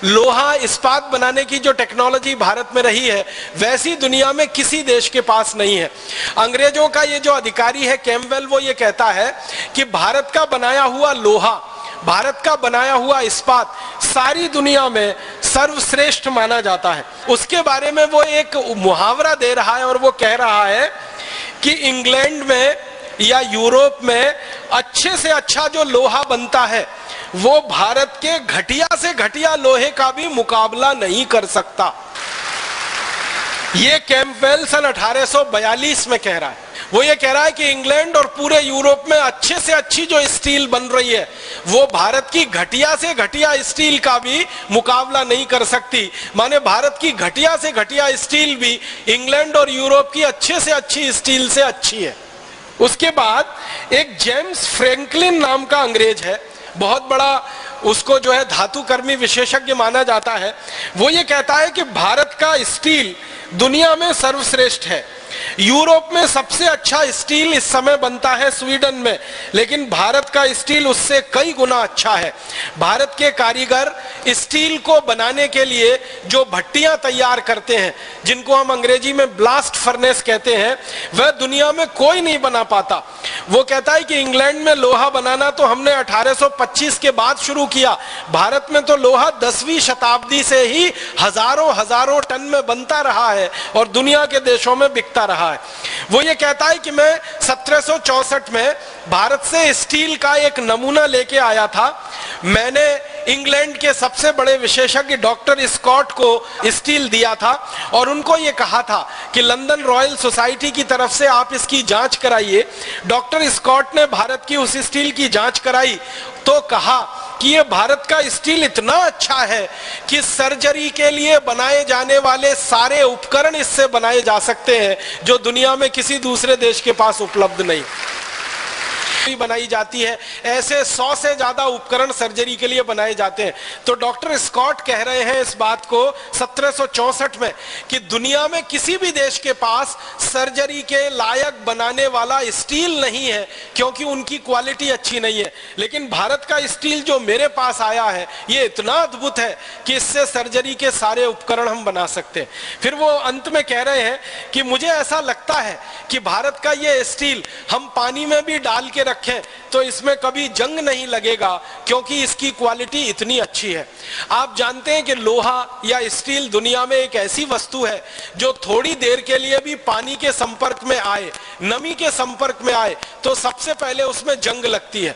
लोहा इस्पात बनाने की जो टेक्नोलॉजी भारत में रही है, वैसी दुनिया में किसी देश के पास नहीं है। अंग्रेजों का ये जो अधिकारी है कैम्पबेल, वो ये कहता है कि भारत का बनाया हुआ लोहा, भारत का बनाया हुआ इस्पात सारी दुनिया में सर्वश्रेष्ठ माना जाता है। उसके बारे में वो एक मुहावरा दे रहा है और वो कह रहा है कि इंग्लैंड में या यूरोप में अच्छे से अच्छा जो लोहा बनता है वो भारत के घटिया से घटिया लोहे का भी मुकाबला नहीं कर सकता। ये कैंपबेल सन 1842 में कह रहा है। वो ये कह रहा है कि इंग्लैंड और पूरे यूरोप में अच्छे से अच्छी जो स्टील बन रही है वो भारत की घटिया से घटिया स्टील का भी मुकाबला नहीं कर सकती। माने भारत की घटिया से घटिया स्टील भी इंग्लैंड और यूरोप की अच्छे से अच्छी स्टील से अच्छी है। उसके बाद एक जेम्स फ्रैंकलिन नाम का अंग्रेज है, बहुत बड़ा उसको जो है धातुकर्मी विशेषज्ञ माना जाता है। वो ये कहता है कि भारत का स्टील दुनिया में सर्वश्रेष्ठ है। यूरोप में सबसे अच्छा स्टील इस समय बनता है स्वीडन में, लेकिन भारत का स्टील उससे कई गुना अच्छा है। भारत के कारीगर स्टील को बनाने के लिए जो भट्टियां तैयार करते हैं, जिनको हम अंग्रेजी में ब्लास्ट फर्नेस कहते हैं, वह दुनिया में कोई नहीं बना पाता। वो कहता है कि इंग्लैंड में लोहा बनाना तो हमने 1825 के बाद शुरू किया, भारत में तो लोहा 10वीं शताब्दी से ही हजारों टन में बनता रहा है और दुनिया के देशों में बिकता रहा है। वो ये कहता है कि मैं 1764 में भारत से स्टील का एक नमूना लेके आया था। मैंने इंग्लैंड के सबसे बड़े विशेषज्ञ डॉक्टर स्कॉट को स्टील दिया था और उनको ये कहा था कि लंदन रॉयल सोसाइटी की तरफ से आप इसकी जांच कराइए। डॉक्टर स्कॉट ने भारत की उस स्टील की जांच कराई तो कहा कि ये भारत का स्टील इतना अच्छा है कि सर्जरी के लिए बनाए जाने वाले सारे उपकरण इससे बनाए जा सकते हैं जो दुनिया में किसी दूसरे देश के पास उपलब्ध नहीं बनाई जाती है। ऐसे 100 से ज्यादा उपकरण सर्जरी के लिए बनाए जाते हैं। तो डॉक्टर स्कॉट कह रहे हैं इस बात को 1764 में कि दुनिया में किसी भी देश के पास सर्जरी के लायक बनाने वाला स्टील नहीं है क्योंकि उनकी क्वालिटी अच्छी नहीं है, लेकिन भारत का स्टील जो मेरे पास आया है ये इतना अद्भुत है कि इससे सर्जरी के सारे उपकरण हम बना सकते हैं। फिर वो अंत में कह रहे हैं कि मुझे ऐसा लगता है कि भारत का ये स्टील हम पानी में भी डाल के रखें तो इसमें कभी जंग नहीं लगेगा क्योंकि इसकी क्वालिटी इतनी अच्छी है। आप जानते हैं कि लोहा या स्टील दुनिया में एक ऐसी वस्तु है जो थोड़ी देर के लिए भी पानी के संपर्क में आए, नमी के संपर्क में आए तो सबसे पहले उसमें जंग लगती है,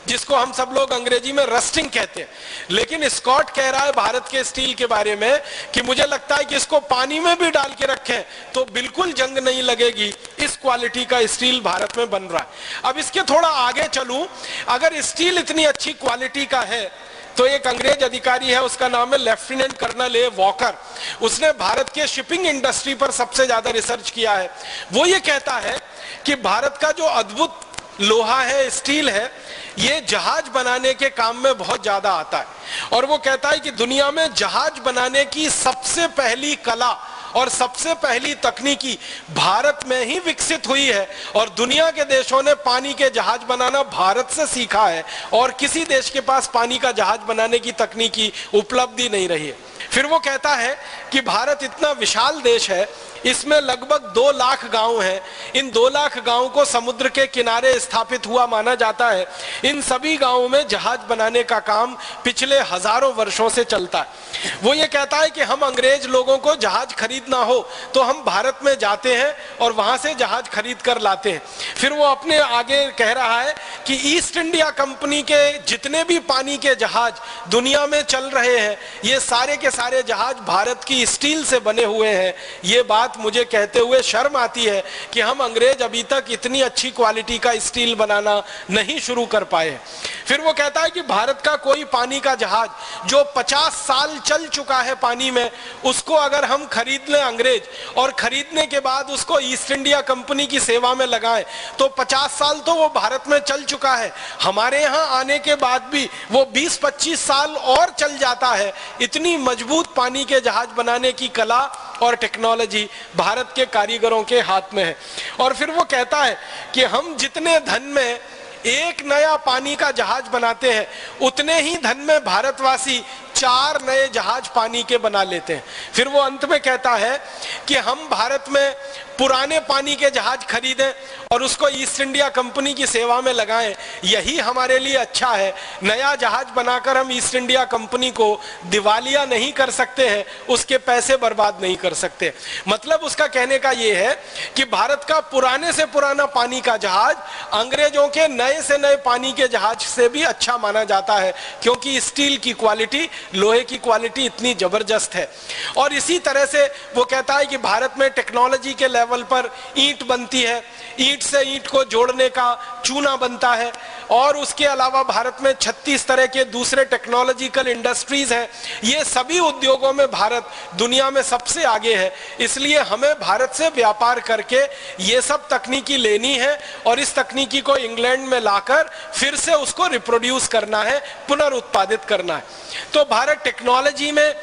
जिसको हम सब लोग अंग्रेजी में रस्टिंग कहते हैं। लेकिन स्कॉट कह रहा है भारत के स्टील के बारे में कि मुझे लगता है कि इसको पानी में भी डाल के रखें तो बिल्कुल जंग नहीं लगेगी। इस क्वालिटी का स्टील भारत में बन रहा है। अब इसके थोड़ा आगे चलूं, अगर स्टील इतनी अच्छी क्वालिटी का है तो एक अंग्रेज अधिकारी है, उसका नाम है लेफ्टिनेंट कर्नल ए वॉकर। उसने भारत के शिपिंग इंडस्ट्री पर सबसे ज्यादा रिसर्च किया है। वो ये कहता है कि भारत का जो अद्भुत लोहा है, स्टील है, ये जहाज बनाने के काम में बहुत ज्यादा आता है। और वो कहता है कि दुनिया में जहाज बनाने की सबसे पहली कला और सबसे पहली तकनीकी भारत में ही विकसित हुई है और दुनिया के देशों ने पानी के जहाज बनाना भारत से सीखा है और किसी देश के पास पानी का जहाज बनाने की तकनीकी उपलब्धि नहीं रही है। फिर वो कहता है कि भारत इतना विशाल देश है, इसमें लगभग 2 लाख गांव हैं। इन 2 लाख गांव को समुद्र के किनारे स्थापित हुआ माना जाता है। इन सभी गांवों में जहाज बनाने का काम पिछले हजारों वर्षों से चलता है। वो ये कहता है कि हम अंग्रेज लोगों को जहाज खरीदना हो तो हम भारत में जाते हैं और वहां से जहाज खरीद कर लाते हैं। फिर वो अपने आगे कह रहा है कि ईस्ट इंडिया कंपनी के जितने भी पानी के जहाज दुनिया में चल रहे हैं ये सारे के सारे जहाज भारत की स्टील से बने हुए हैं। ये बात मुझे कहते हुए शर्म आती है कि हम अंग्रेज अभी तक इतनी अच्छी क्वालिटी का स्टील बनाना नहीं शुरू कर पाए। फिर वो कहता है कि भारत का कोई पानी का जहाज जो 50 साल चल चुका है पानी में, उसको अगर हम खरीद लें अंग्रेज और खरीदने के बाद उसको ईस्ट इंडिया कंपनी की सेवा में लगाएं तो 50 साल तो वो भारत में चल चुका है, हमारे यहाँ आने के बाद भी वो 20-25 साल और चल जाता है। इतनी मजबूत पानी के जहाज बनाने की कला और टेक्नोलॉजी भारत के कारीगरों के हाथ में है। और फिर वो कहता है कि हम जितने धन में एक नया पानी का जहाज बनाते हैं उतने ही धन में भारतवासी 4 नए जहाज पानी के बना लेते हैं। फिर वो अंत में कहता है कि हम भारत में पुराने पानी के जहाज खरीदें और उसको ईस्ट इंडिया कंपनी की सेवा में लगाएं, यही हमारे लिए अच्छा है। नया जहाज बनाकर हम ईस्ट इंडिया कंपनी को दिवालिया नहीं कर सकते हैं, उसके पैसे बर्बाद नहीं कर सकते। मतलब उसका कहने का यह है कि भारत का पुराने से पुराना पानी का जहाज अंग्रेजों के नए से नए पानी के जहाज से भी अच्छा माना जाता है क्योंकि स्टील की क्वालिटी लोहे की क्वालिटी इतनी जबरदस्त है। और इसी तरह से वो कहता है कि भारत में टेक्नोलॉजी के लेवल पर ईंट बनती है, ईंट से ईंट को जोड़ने का चूना बनता है, और उसके अलावा भारत में 36 तरह के दूसरे टेक्नोलॉजिकल इंडस्ट्रीज हैं। ये सभी उद्योगों में भारत दुनिया में सबसे आगे है। इसलिए हमें भारत से व्यापार करके ये सब तकनीकी लेनी है और इस तकनीकी को इंग्लैंड में लाकर फिर से उसको रिप्रोड्यूस करना है, पुनर्उत्पादित करना है। तो भारत टेक्नोलॉजी में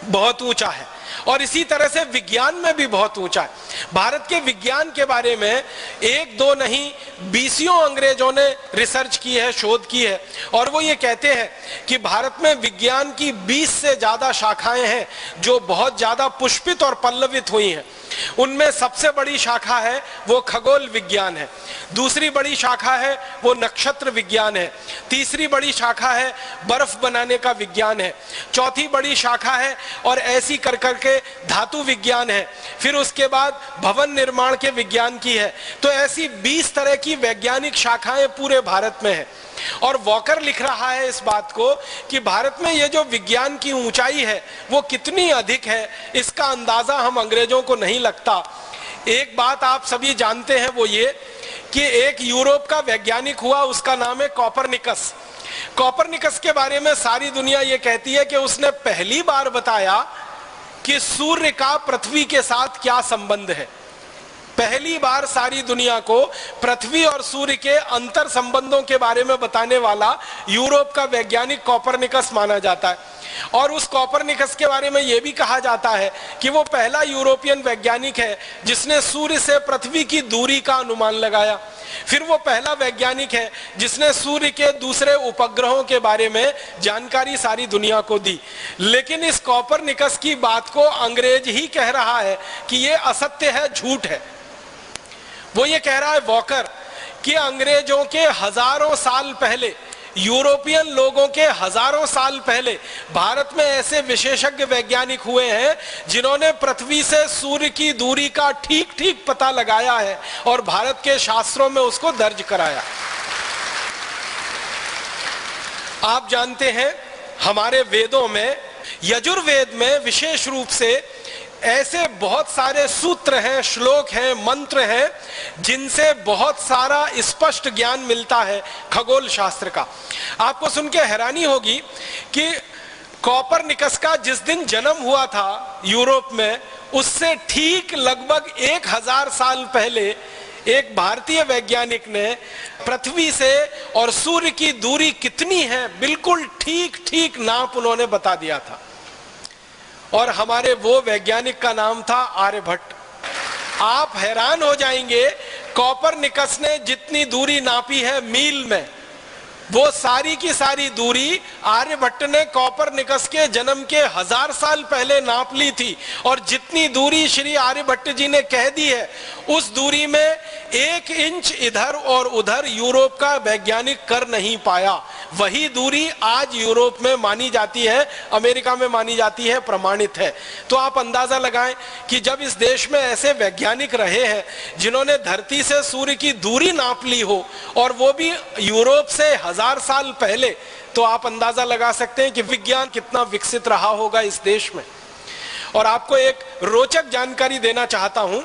बहुत ऊंचा है और इसी तरह से विज्ञान में भी बहुत ऊंचा है। भारत के विज्ञान के बारे में एक दो नहीं 20 अंग्रेजों ने रिसर्च की है, शोध की है, और वो ये कहते हैं कि भारत में विज्ञान की 20 से ज्यादा शाखाएं हैं जो बहुत ज्यादा पुष्पित और पल्लवित हुई हैं। उनमें सबसे बड़ी शाखा है वो खगोल विज्ञान है, दूसरी बड़ी शाखा है वो नक्षत्र विज्ञान है, तीसरी बड़ी शाखा है बर्फ बनाने का विज्ञान है, चौथी बड़ी शाखा है और ऐसी कर करके धातु विज्ञान है, फिर उसके बाद भवन निर्माण के विज्ञान की है। तो ऐसी 20 तरह की वैज्ञानिक शाखाएं पूरे भारत में है। और वॉकर लिख रहा है इस बात को कि भारत में ये जो विज्ञान की ऊंचाई है वो कितनी अधिक है, इसका अंदाजा हम अंग्रेजों को नहीं लगता। एक बात आप सभी जानते हैं वो ये कि एक यूरोप का वैज्ञानिक हुआ, उसका नाम है कॉपरनिकस। कॉपरनिकस के बारे में सारी दुनिया ये कहती है कि उसने पहली बार बताया कि सूर्य का पृथ्वी के साथ क्या संबंध है। पहली बार सारी दुनिया को पृथ्वी और सूर्य के अंतर संबंधों के बारे में बताने वाला यूरोप का वैज्ञानिक कॉपरनिकस माना जाता है। और उस कॉपरनिकस के बारे में यह भी कहा जाता है कि वो पहला यूरोपियन वैज्ञानिक है जिसने सूर्य से पृथ्वी की दूरी का अनुमान लगाया। फिर वो पहला वैज्ञानिक है जिसने सूर्य के दूसरे उपग्रहों के बारे में जानकारी सारी दुनिया को दी। लेकिन इस कॉपरनिकस की बात को अंग्रेज ही कह रहा है कि ये असत्य है, झूठ है। वो ये कह रहा है वॉकर कि अंग्रेजों के हजारों साल पहले, यूरोपियन लोगों के हजारों साल पहले भारत में ऐसे विशेषज्ञ वैज्ञानिक हुए हैं जिन्होंने पृथ्वी से सूर्य की दूरी का ठीक ठीक पता लगाया है और भारत के शास्त्रों में उसको दर्ज कराया। आप जानते हैं हमारे वेदों में, यजुर्वेद में विशेष रूप से ऐसे बहुत सारे सूत्र हैं, श्लोक हैं, मंत्र हैं जिनसे बहुत सारा स्पष्ट ज्ञान मिलता है खगोल शास्त्र का। आपको सुन के हैरानी होगी कि कॉपरनिकस का जिस दिन जन्म हुआ था यूरोप में, उससे ठीक लगभग 1000 साल पहले एक भारतीय वैज्ञानिक ने पृथ्वी से और सूर्य की दूरी कितनी है बिल्कुल ठीक ठीक नाप उन्होंने बता दिया था। और हमारे वो वैज्ञानिक का नाम था आर्यभट्ट। आप हैरान हो जाएंगे, कॉपरनिकस ने जितनी दूरी नापी है मील में, वो सारी की सारी दूरी आर्यभट्ट ने कॉपरनिकस के जन्म के 1000 साल पहले नाप ली थी। और जितनी दूरी श्री आर्यभट्ट जी ने कह दी है, उस दूरी में 1 इंच इधर और उधर यूरोप का वैज्ञानिक कर नहीं पाया। वही दूरी आज यूरोप में मानी जाती है, अमेरिका में मानी जाती है, प्रमाणित है। तो आप अंदाजा लगाएं कि जब इस देश में ऐसे वैज्ञानिक रहे हैं जिन्होंने धरती से सूर्य की दूरी नाप ली हो, और वो भी यूरोप से 1000 साल पहले, तो आप अंदाजा लगा सकते हैं कि विज्ञान कितना विकसित रहा होगा इस देश में। और आपको एक रोचक जानकारी देना चाहता हूं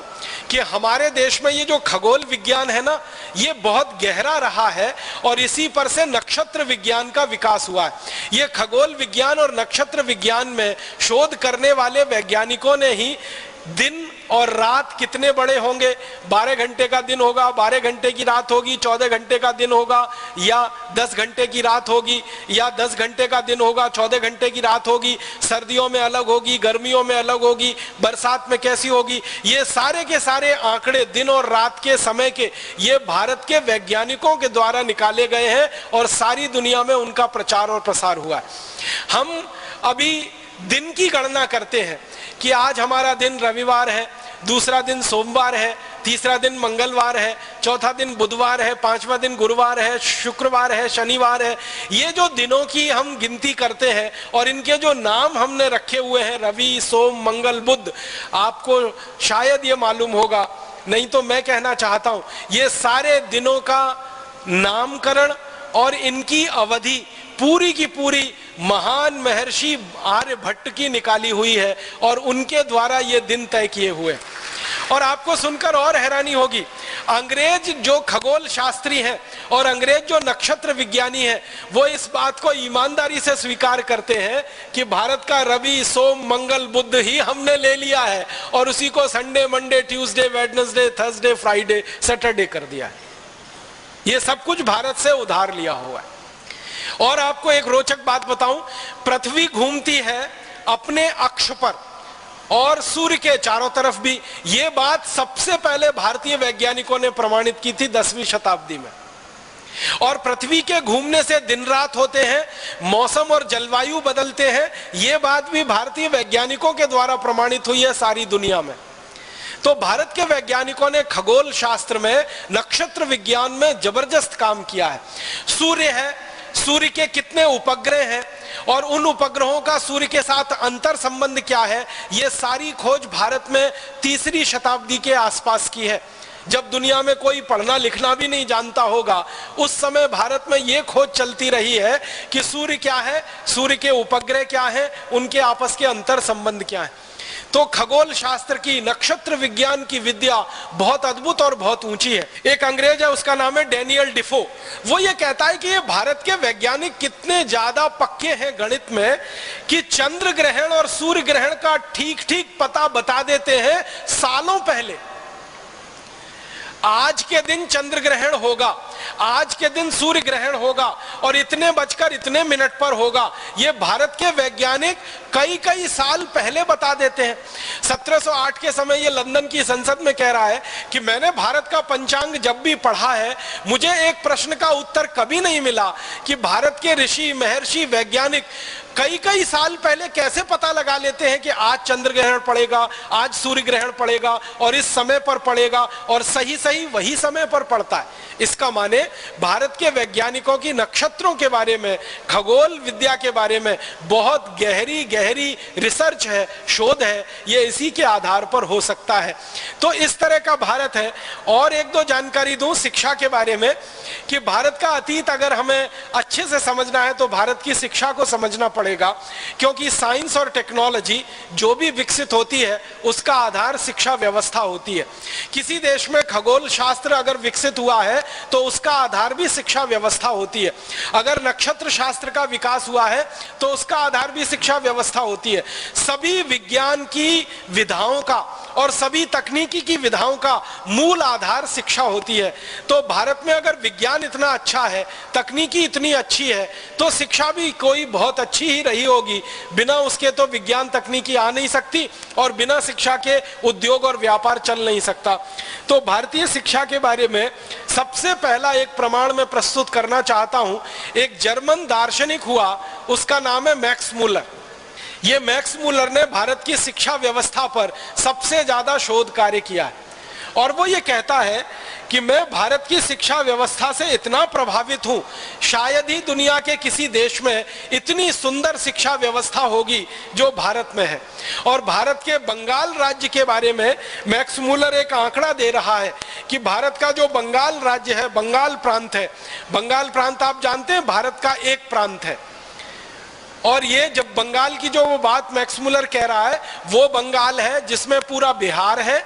कि हमारे देश में ये जो खगोल विज्ञान है ना, ये बहुत गहरा रहा है और इसी पर से नक्षत्र विज्ञान का विकास हुआ है। ये खगोल विज्ञान और नक्षत्र विज्ञान में शोध करने वाले वैज्ञानिकों ने ही दिन और रात कितने बड़े होंगे, 12 घंटे का दिन होगा, 12 घंटे की रात होगी, 14 घंटे का दिन होगा, या 10 घंटे की रात होगी, या 10 घंटे का दिन होगा, 14 घंटे की रात होगी, सर्दियों में अलग होगी, गर्मियों में अलग होगी, बरसात में कैसी होगी, ये सारे के सारे आंकड़े दिन और रात के समय के, ये भारत के वैज्ञानिकों के द्वारा निकाले गए हैं और सारी दुनिया में उनका प्रचार और प्रसार हुआ है। हम अभी दिन की गणना करते हैं कि आज हमारा दिन रविवार है, दूसरा दिन सोमवार है, तीसरा दिन मंगलवार है, चौथा दिन बुधवार है, पांचवा दिन गुरुवार है, शुक्रवार है, शनिवार है। ये जो दिनों की हम गिनती करते हैं और इनके जो नाम हमने रखे हुए हैं, रवि, सोम, मंगल, बुध, आपको शायद ये मालूम होगा, नहीं तो मैं कहना चाहता हूं, ये सारे दिनों का नामकरण और इनकी अवधि पूरी की पूरी महान महर्षि आर्यभट्ट की निकाली हुई है और उनके द्वारा ये दिन तय किए हुए। और आपको सुनकर और हैरानी होगी, अंग्रेज जो खगोल शास्त्री हैं और अंग्रेज जो नक्षत्र विज्ञानी हैं, वो इस बात को ईमानदारी से स्वीकार करते हैं कि भारत का रवि सोम मंगल बुध ही हमने ले लिया है और उसी को Sunday Monday Tuesday Wednesday Thursday Friday Saturday कर दिया है। ये सब कुछ भारत से उधार लिया हुआ है। और आपको एक रोचक बात बताऊं, पृथ्वी घूमती है अपने अक्ष पर और सूर्य के चारों तरफ भी। ये बात सबसे पहले भारतीय वैज्ञानिकों ने प्रमाणित की थी 10वीं शताब्दी में। और पृथ्वी के घूमने से दिन रात होते हैं, मौसम और जलवायु बदलते हैं, ये बात भी भारतीय वैज्ञानिकों के द्वारा प्रमाणित हुई है सारी दुनिया में। तो भारत के वैज्ञानिकों ने खगोल शास्त्र में, नक्षत्र विज्ञान में जबरदस्त काम किया है। सूर्य है, सूर्य के कितने उपग्रह हैं और उन उपग्रहों का सूर्य के साथ अंतर संबंध क्या है, ये सारी खोज भारत में 3री शताब्दी के आसपास की है। जब दुनिया में कोई पढ़ना लिखना भी नहीं जानता होगा, उस समय भारत में यह खोज चलती रही है कि सूर्य क्या है, सूर्य के उपग्रह क्या है, उनके आपस के अंतर संबंध क्या है। तो खगोल शास्त्र की, नक्षत्र विज्ञान की विद्या बहुत अद्भुत और बहुत ऊंची है। एक अंग्रेज है, उसका नाम है डैनियल डिफो। वो ये कहता है कि ये भारत के वैज्ञानिक कितने ज्यादा पक्के हैं गणित में कि चंद्र ग्रहण और सूर्य ग्रहण का ठीक ठीक पता बता देते हैं सालों पहले। आज के दिन चंद्र ग्रहण होगा, आज के दिन सूर्य ग्रहण होगा और इतने बजकर इतने मिनट पर होगा, ये भारत के वैज्ञानिक कई कई साल पहले बता देते हैं। 1708 के समय ये लंदन की संसद में कह रहा है कि मैंने भारत का पंचांग जब भी पढ़ा है, मुझे एक प्रश्न का उत्तर कभी नहीं मिला कि भारत के ऋषि महर्षि वैज्ञानिक कई कई साल पहले कैसे पता लगा लेते हैं कि आज चंद्र ग्रहण पड़ेगा, आज सूर्य ग्रहण पड़ेगा और इस समय पर पड़ेगा, और सही सही वही समय पर पड़ता है। इसका माने भारत के वैज्ञानिकों की नक्षत्रों के बारे में, खगोल विद्या के बारे में बहुत गहरी गहरी रिसर्च है, शोध है, ये इसी के आधार पर हो सकता है। तो इस तरह का भारत है। और एक दो जानकारी दूं शिक्षा के बारे में कि भारत का अतीत अगर हमें अच्छे से समझना है तो भारत की शिक्षा को समझना पड़ेगा, क्योंकि साइंस और टेक्नोलॉजी जो भी विकसित होती है उसका आधार शिक्षा व्यवस्था होती है। किसी देश में खगोल शास्त्र अगर विकसित हुआ है तो उसका आधार भी शिक्षा व्यवस्था होती है। अगर नक्षत्र शास्त्र का विकास हुआ है तो उसका आधार भी शिक्षा व्यवस्था होती है। सभी विज्ञान की विधाओं का और सभी तकनीकी की विधाओं का मूल आधार शिक्षा होती है। तो भारत में अगर विज्ञान इतना अच्छा है, तकनीकी इतनी अच्छी है, तो शिक्षा भी कोई बहुत अच्छी ही रही होगी। बिना उसके तो विज्ञान तकनीकी आ नहीं सकती और बिना शिक्षा के उद्योग और व्यापार चल नहीं सकता। तो भारतीय शिक्षा के बारे में सबसे पहला एक प्रमाण मैं प्रस्तुत करना चाहता हूं। एक जर्मन दार्शनिक हुआ, उसका नाम है मैक्स मूलर। ये मैक्स मूलर ने भारत की शिक्षा व्यवस्था पर सबसे ज्यादा शोध कार्य किया है और वो ये कहता है कि मैं भारत की शिक्षा व्यवस्था से इतना प्रभावित हूं, शायद ही दुनिया के किसी देश में इतनी सुंदर शिक्षा व्यवस्था होगी जो भारत में है। और भारत के बंगाल राज्य के बारे में मैक्स मूलर एक आंकड़ा दे रहा है कि भारत का जो बंगाल राज्य है, बंगाल प्रांत है, बंगाल प्रांत आप जानते हैं भारत का एक प्रांत है। और ये जब बंगाल की जो वो बात मैक्स मूलर कह रहा है, वो बंगाल है जिसमें पूरा बिहार है,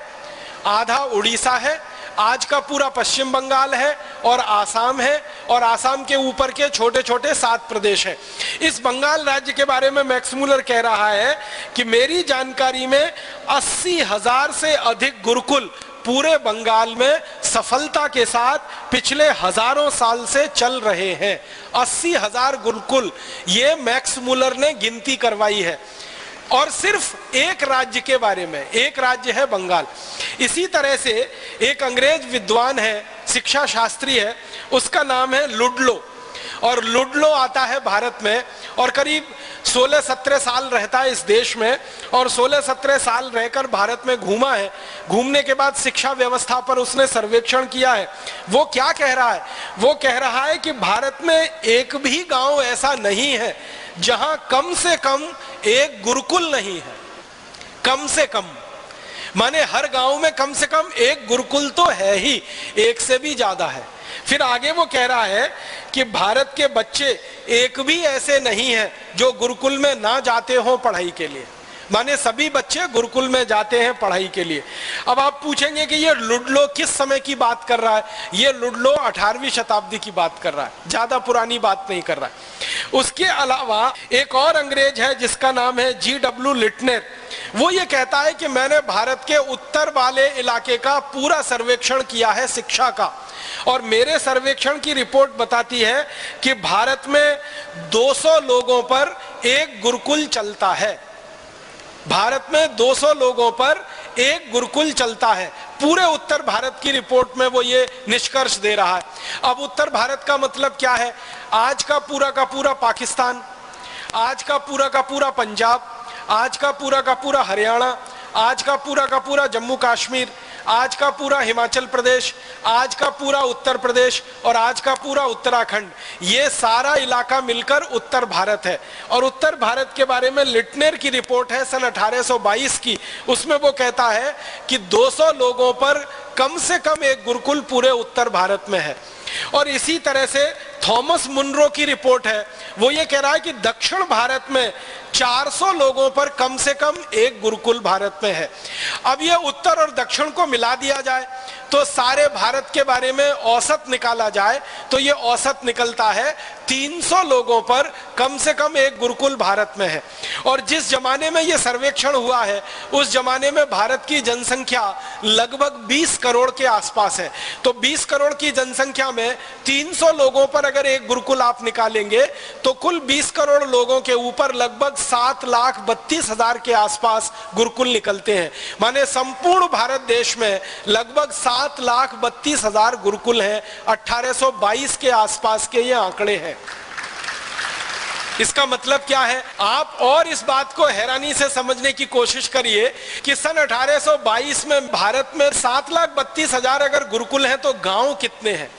आधा उड़ीसा है, आज का पूरा पश्चिम बंगाल है और आसाम है, और आसाम के ऊपर के छोटे छोटे 7 प्रदेश हैं। इस बंगाल राज्य के बारे में मैक्स मूलर कह रहा है कि मेरी जानकारी में 80,000 से अधिक गुरुकुल पूरे बंगाल में सफलता के साथ पिछले हजारों साल से चल रहे हैं। 80,000 गुरुकुल, ये मैक्स मूलर ने गिनती करवाई है। और सिर्फ एक राज्य के बारे में, एक राज्य है बंगाल। इसी तरह से एक अंग्रेज विद्वान है, शिक्षा शास्त्री है, उसका नाम है लुडलो। और लुडलो आता है भारत में और करीब 16-17 साल रहता है इस देश में, और 16-17 साल रहकर भारत में घूमा है। घूमने के बाद शिक्षा व्यवस्था पर उसने सर्वेक्षण किया है। वो क्या कह रहा है? वो कह रहा है कि भारत में एक भी गांव ऐसा नहीं है जहां कम से कम एक गुरुकुल नहीं है। कम से कम माने हर गांव में कम से कम एक गुरुकुल तो है ही, एक से भी ज्यादा है। फिर आगे वो कह रहा है कि भारत के बच्चे एक भी ऐसे नहीं हैं जो गुरुकुल में ना जाते हों पढ़ाई के लिए, माने सभी बच्चे गुरुकुल में जाते हैं पढ़ाई के लिए। अब आप पूछेंगे कि ये लुडलो किस समय की बात कर रहा है? ये लुडलो 18वीं शताब्दी की बात कर रहा है, ज्यादा पुरानी बात नहीं कर रहा है। उसके अलावा एक और अंग्रेज है जिसका नाम है G.W. लिटनर। वो ये कहता है कि मैंने भारत के उत्तर वाले इलाके का पूरा सर्वेक्षण किया है शिक्षा का, और मेरे सर्वेक्षण की रिपोर्ट बताती है कि भारत में 200 लोगों पर एक गुरुकुल चलता है। भारत में 200 लोगों पर एक गुरुकुल चलता है। पूरे उत्तर भारत की रिपोर्ट में वो ये निष्कर्ष दे रहा है। अब उत्तर भारत का मतलब क्या है? आज का पूरा पाकिस्तान, आज का पूरा पंजाब, आज का पूरा हरियाणा, आज का पूरा जम्मू कश्मीर, आज का पूरा हिमाचल प्रदेश, आज का पूरा उत्तर प्रदेश और आज का पूरा उत्तराखंड, ये सारा इलाका मिलकर उत्तर भारत है। और उत्तर भारत के बारे में लिटनर की रिपोर्ट है सन 1822 की, उसमें वो कहता है कि 200 लोगों पर कम से कम एक गुरुकुल पूरे उत्तर भारत में है। और इसी तरह से थॉमस मुनरो की रिपोर्ट है, वो ये कह रहा है कि दक्षिण भारत में 400 लोगों पर कम से कम एक गुरुकुल भारत में है। अब ये उत्तर और दक्षिण को मिला दिया जाए तो सारे भारत के बारे में औसत निकाला जाए तो ये औसत निकलता है 300 लोगों पर कम से कम एक गुरुकुल भारत में है। और जिस जमाने में ये सर्वेक्षण हुआ है उस जमाने में भारत की जनसंख्या लगभग 20 करोड़ के आसपास है। तो 20 करोड़ की जनसंख्या में 300 लोगों पर अगर एक गुरुकुल आप निकालेंगे तो कुल 20 करोड़ लोगों के ऊपर लगभग 7,32,000 के आसपास गुरुकुल निकलते हैं। माने संपूर्ण भारत देश में लगभग 7,32,000 गुरुकुल हैं। 1822 के आसपास के ये आंकड़े हैं। इसका मतलब क्या है? आप और इस बात को हैरानी से समझने की कोशिश करिए कि सन 1822 में भारत में 7,32,000 अगर गुरुकुल हैं तो गांव कितने हैं?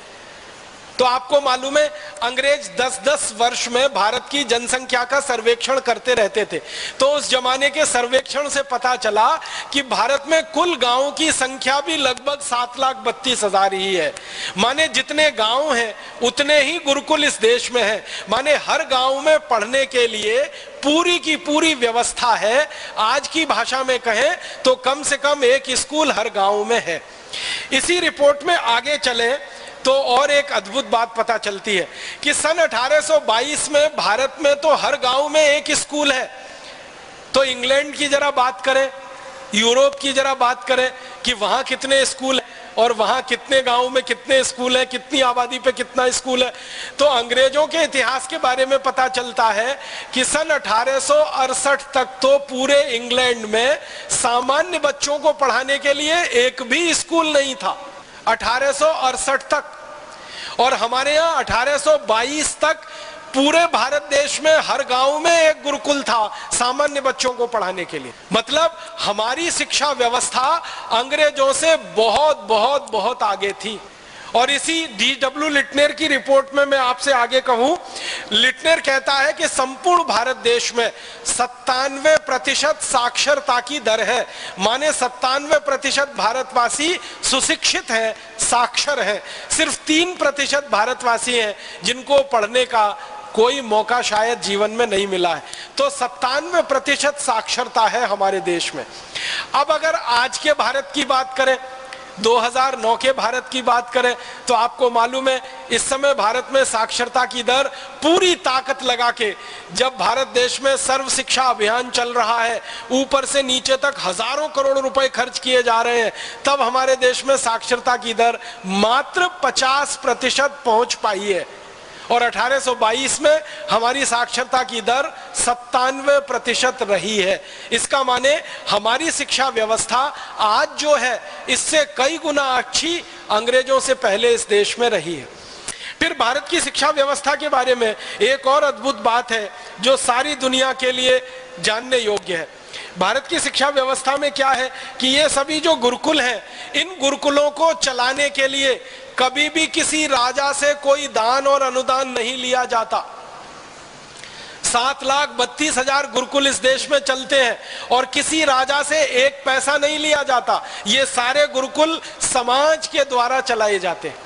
तो आपको मालूम है अंग्रेज 10-10 वर्ष में भारत की जनसंख्या का सर्वेक्षण करते रहते थे। तो उस जमाने के सर्वेक्षण से पता चला कि भारत में कुल गांवों की संख्या भी लगभग 7,32,000 ही है। माने जितने गांव हैं उतने ही गुरुकुल इस देश में हैं। माने हर गांव में पढ़ने के लिए पूरी की पूरी व्यवस्था है। आज की भाषा में कहें तो कम से कम एक स्कूल हर गांव में है। इसी रिपोर्ट में आगे चले तो और एक अद्भुत बात पता चलती है कि सन 1822 में भारत में तो हर गांव में एक स्कूल है। तो इंग्लैंड की जरा बात करें, यूरोप की जरा बात करें कि वहां कितने स्कूल हैं और वहां कितने गांव में कितने स्कूल हैं, कितनी आबादी पे कितना स्कूल है। तो अंग्रेजों के इतिहास के बारे में पता चलता है कि सन 1868 तक तो पूरे इंग्लैंड में सामान्य बच्चों को पढ़ाने के लिए एक भी स्कूल नहीं था। 1868 तक। और हमारे यहाँ 1822 तक पूरे भारत देश में हर गांव में एक गुरुकुल था सामान्य बच्चों को पढ़ाने के लिए। मतलब हमारी शिक्षा व्यवस्था अंग्रेजों से बहुत बहुत बहुत आगे थी। और इसी D.W. लिटनर की रिपोर्ट में मैं आपसे आगे कहूं, लिटनर कहता है कि संपूर्ण भारत देश में 97% साक्षरता की दर है। माने 97% भारतवासी सुशिक्षित हैं, साक्षर हैं। सिर्फ 3% भारतवासी हैं जिनको पढ़ने का कोई मौका शायद जीवन में नहीं मिला है। तो 97% साक्षरता है हमारे देश में। अब अगर आज के भारत की बात करें, 2009 के भारत की बात करें तो आपको मालूम है इस समय भारत में साक्षरता की दर पूरी ताकत लगा के, जब भारत देश में सर्व शिक्षा अभियान चल रहा है, ऊपर से नीचे तक हजारों करोड़ रुपए खर्च किए जा रहे हैं, तब हमारे देश में साक्षरता की दर मात्र 50% पहुंच पाई है। और 1822 में हमारी साक्षरता की दर 97% रही है। इसका माने हमारी शिक्षा व्यवस्था आज जो है इससे कई गुना अच्छी अंग्रेजों से पहले इस देश में रही है। फिर भारत की शिक्षा व्यवस्था के बारे में एक और अद्भुत बात है जो सारी दुनिया के लिए जानने योग्य है। भारत की शिक्षा व्यवस्था में क्या है कि ये सभी जो गुरुकुल हैं, इन गुरुकुलों को चलाने के लिए कभी भी किसी राजा से कोई दान और अनुदान नहीं लिया जाता। 7,32,000 गुरुकुल इस देश में चलते हैं और किसी राजा से एक पैसा नहीं लिया जाता। ये सारे गुरुकुल समाज के द्वारा चलाए जाते हैं।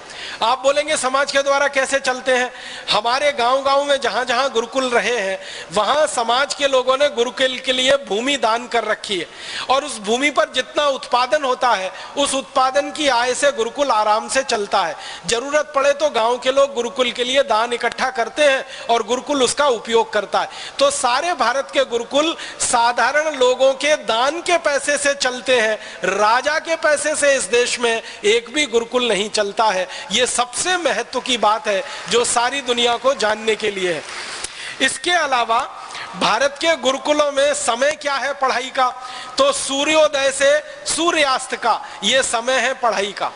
आप बोलेंगे समाज के द्वारा कैसे चलते हैं? हमारे गांव-गांव में जहां जहां गुरुकुल रहे हैं वहां समाज के लोगों ने गुरुकुल के लिए भूमि दान कर रखी है और उस भूमि पर जितना उत्पादन होता है उस उत्पादन की आय से गुरुकुल आराम से चलता है। जरूरत पड़े तो गांव के लोग गुरुकुल के लिए दान इकट्ठा करते हैं और गुरुकुल उसका उपयोग करता है। तो सारे भारत के गुरुकुल साधारण लोगों के दान के पैसे से चलते हैं। राजा के पैसे से इस देश में एक भी गुरुकुल नहीं चलता है। ये सबसे महत्व की बात है जो सारी दुनिया को जानने के लिए है। इसके अलावा भारत के गुरुकुलों में समय क्या है पढ़ाई का? तो सूर्योदय से सूर्यास्त का ये समय है पढ़ाई का।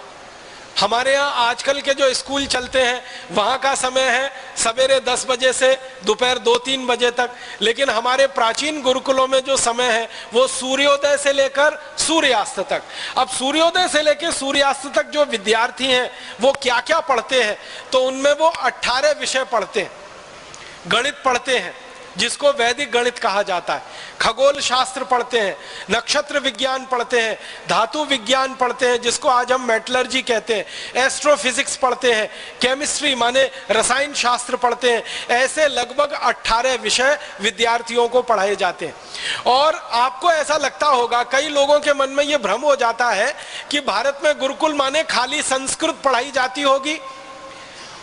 हमारे यहाँ आजकल के जो स्कूल चलते हैं वहाँ का समय है सवेरे 10 बजे से दोपहर 2-3 बजे तक, लेकिन हमारे प्राचीन गुरुकुलों में जो समय है वो सूर्योदय से लेकर सूर्यास्त तक। अब सूर्योदय से लेकर सूर्यास्त तक जो विद्यार्थी हैं वो क्या क्या पढ़ते हैं? तो उनमें वो 18 विषय पढ़ते हैं। गणित पढ़ते हैं जिसको वैदिक गणित कहा जाता है, खगोल शास्त्र पढ़ते हैं, नक्षत्र विज्ञान पढ़ते हैं, धातु विज्ञान पढ़ते हैं जिसको आज हम मेटलर्जी कहते हैं, एस्ट्रोफिजिक्स पढ़ते हैं, केमिस्ट्री माने रसायन शास्त्र पढ़ते हैं। ऐसे लगभग 18 विषय विद्यार्थियों को पढ़ाए जाते हैं। और आपको ऐसा लगता होगा, कई लोगों के मन में यह भ्रम हो जाता है कि भारत में गुरुकुल माने खाली संस्कृत पढ़ाई जाती होगी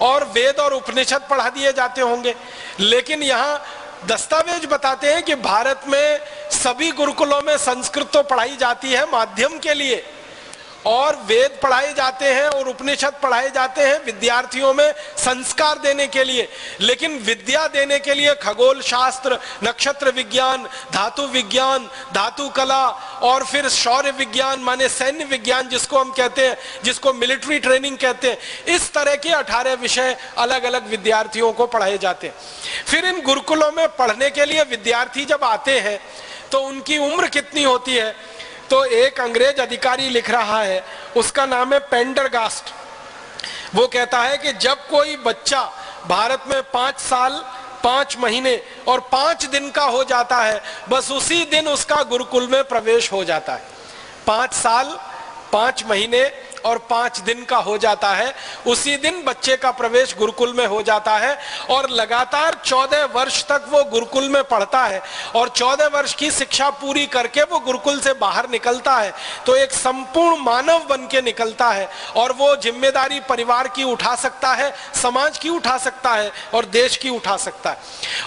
और वेद और उपनिषद पढ़ा दिए जाते होंगे, लेकिन यहाँ दस्तावेज बताते हैं कि भारत में सभी गुरुकुलों में संस्कृत तो पढ़ाई जाती है माध्यम के लिए, और वेद पढ़ाए जाते हैं और उपनिषद पढ़ाए जाते हैं विद्यार्थियों में संस्कार देने के लिए। लेकिन विद्या देने के लिए खगोल शास्त्र, नक्षत्र विज्ञान, धातु विज्ञान, धातु कला और फिर शौर्य विज्ञान माने सैन्य विज्ञान जिसको हम कहते हैं, जिसको मिलिट्री ट्रेनिंग कहते हैं, इस तरह के 18 विषय अलग अलग विद्यार्थियों को पढ़ाए जाते हैं। फिर इन गुरुकुलों में पढ़ने के लिए विद्यार्थी जब आते हैं तो उनकी उम्र कितनी होती है? तो एक अंग्रेज अधिकारी लिख रहा है, उसका नाम है पेंडरगास्ट। वो कहता है कि जब कोई बच्चा भारत में 5 साल 5 महीने और 5 दिन का हो जाता है, बस उसी दिन उसका गुरुकुल में प्रवेश हो जाता है। 5 साल 5 महीने और 5 दिन का हो जाता है, उसी दिन बच्चे का प्रवेश गुरुकुल में हो जाता है और लगातार 14 वर्ष तक वो गुरुकुल में पढ़ता है और 14 वर्ष की शिक्षा पूरी करके वो गुरुकुल से बाहर निकलता है तो एक संपूर्ण मानव बन के निकलता है और वो जिम्मेदारी परिवार की उठा सकता है, समाज की उठा सकता है और देश की उठा सकता है।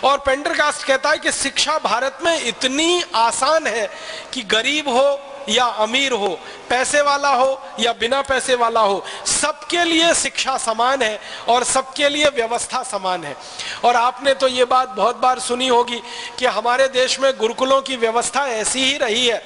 और पेंडरगास्ट कहता है कि शिक्षा भारत में इतनी आसान है कि गरीब हो या अमीर हो, पैसे वाला हो या बिना पैसे वाला हो, सबके लिए शिक्षा समान है और सबके लिए व्यवस्था समान है। और आपने तो ये बात बहुत बार सुनी होगी कि हमारे देश में गुरुकुलों की व्यवस्था ऐसी ही रही है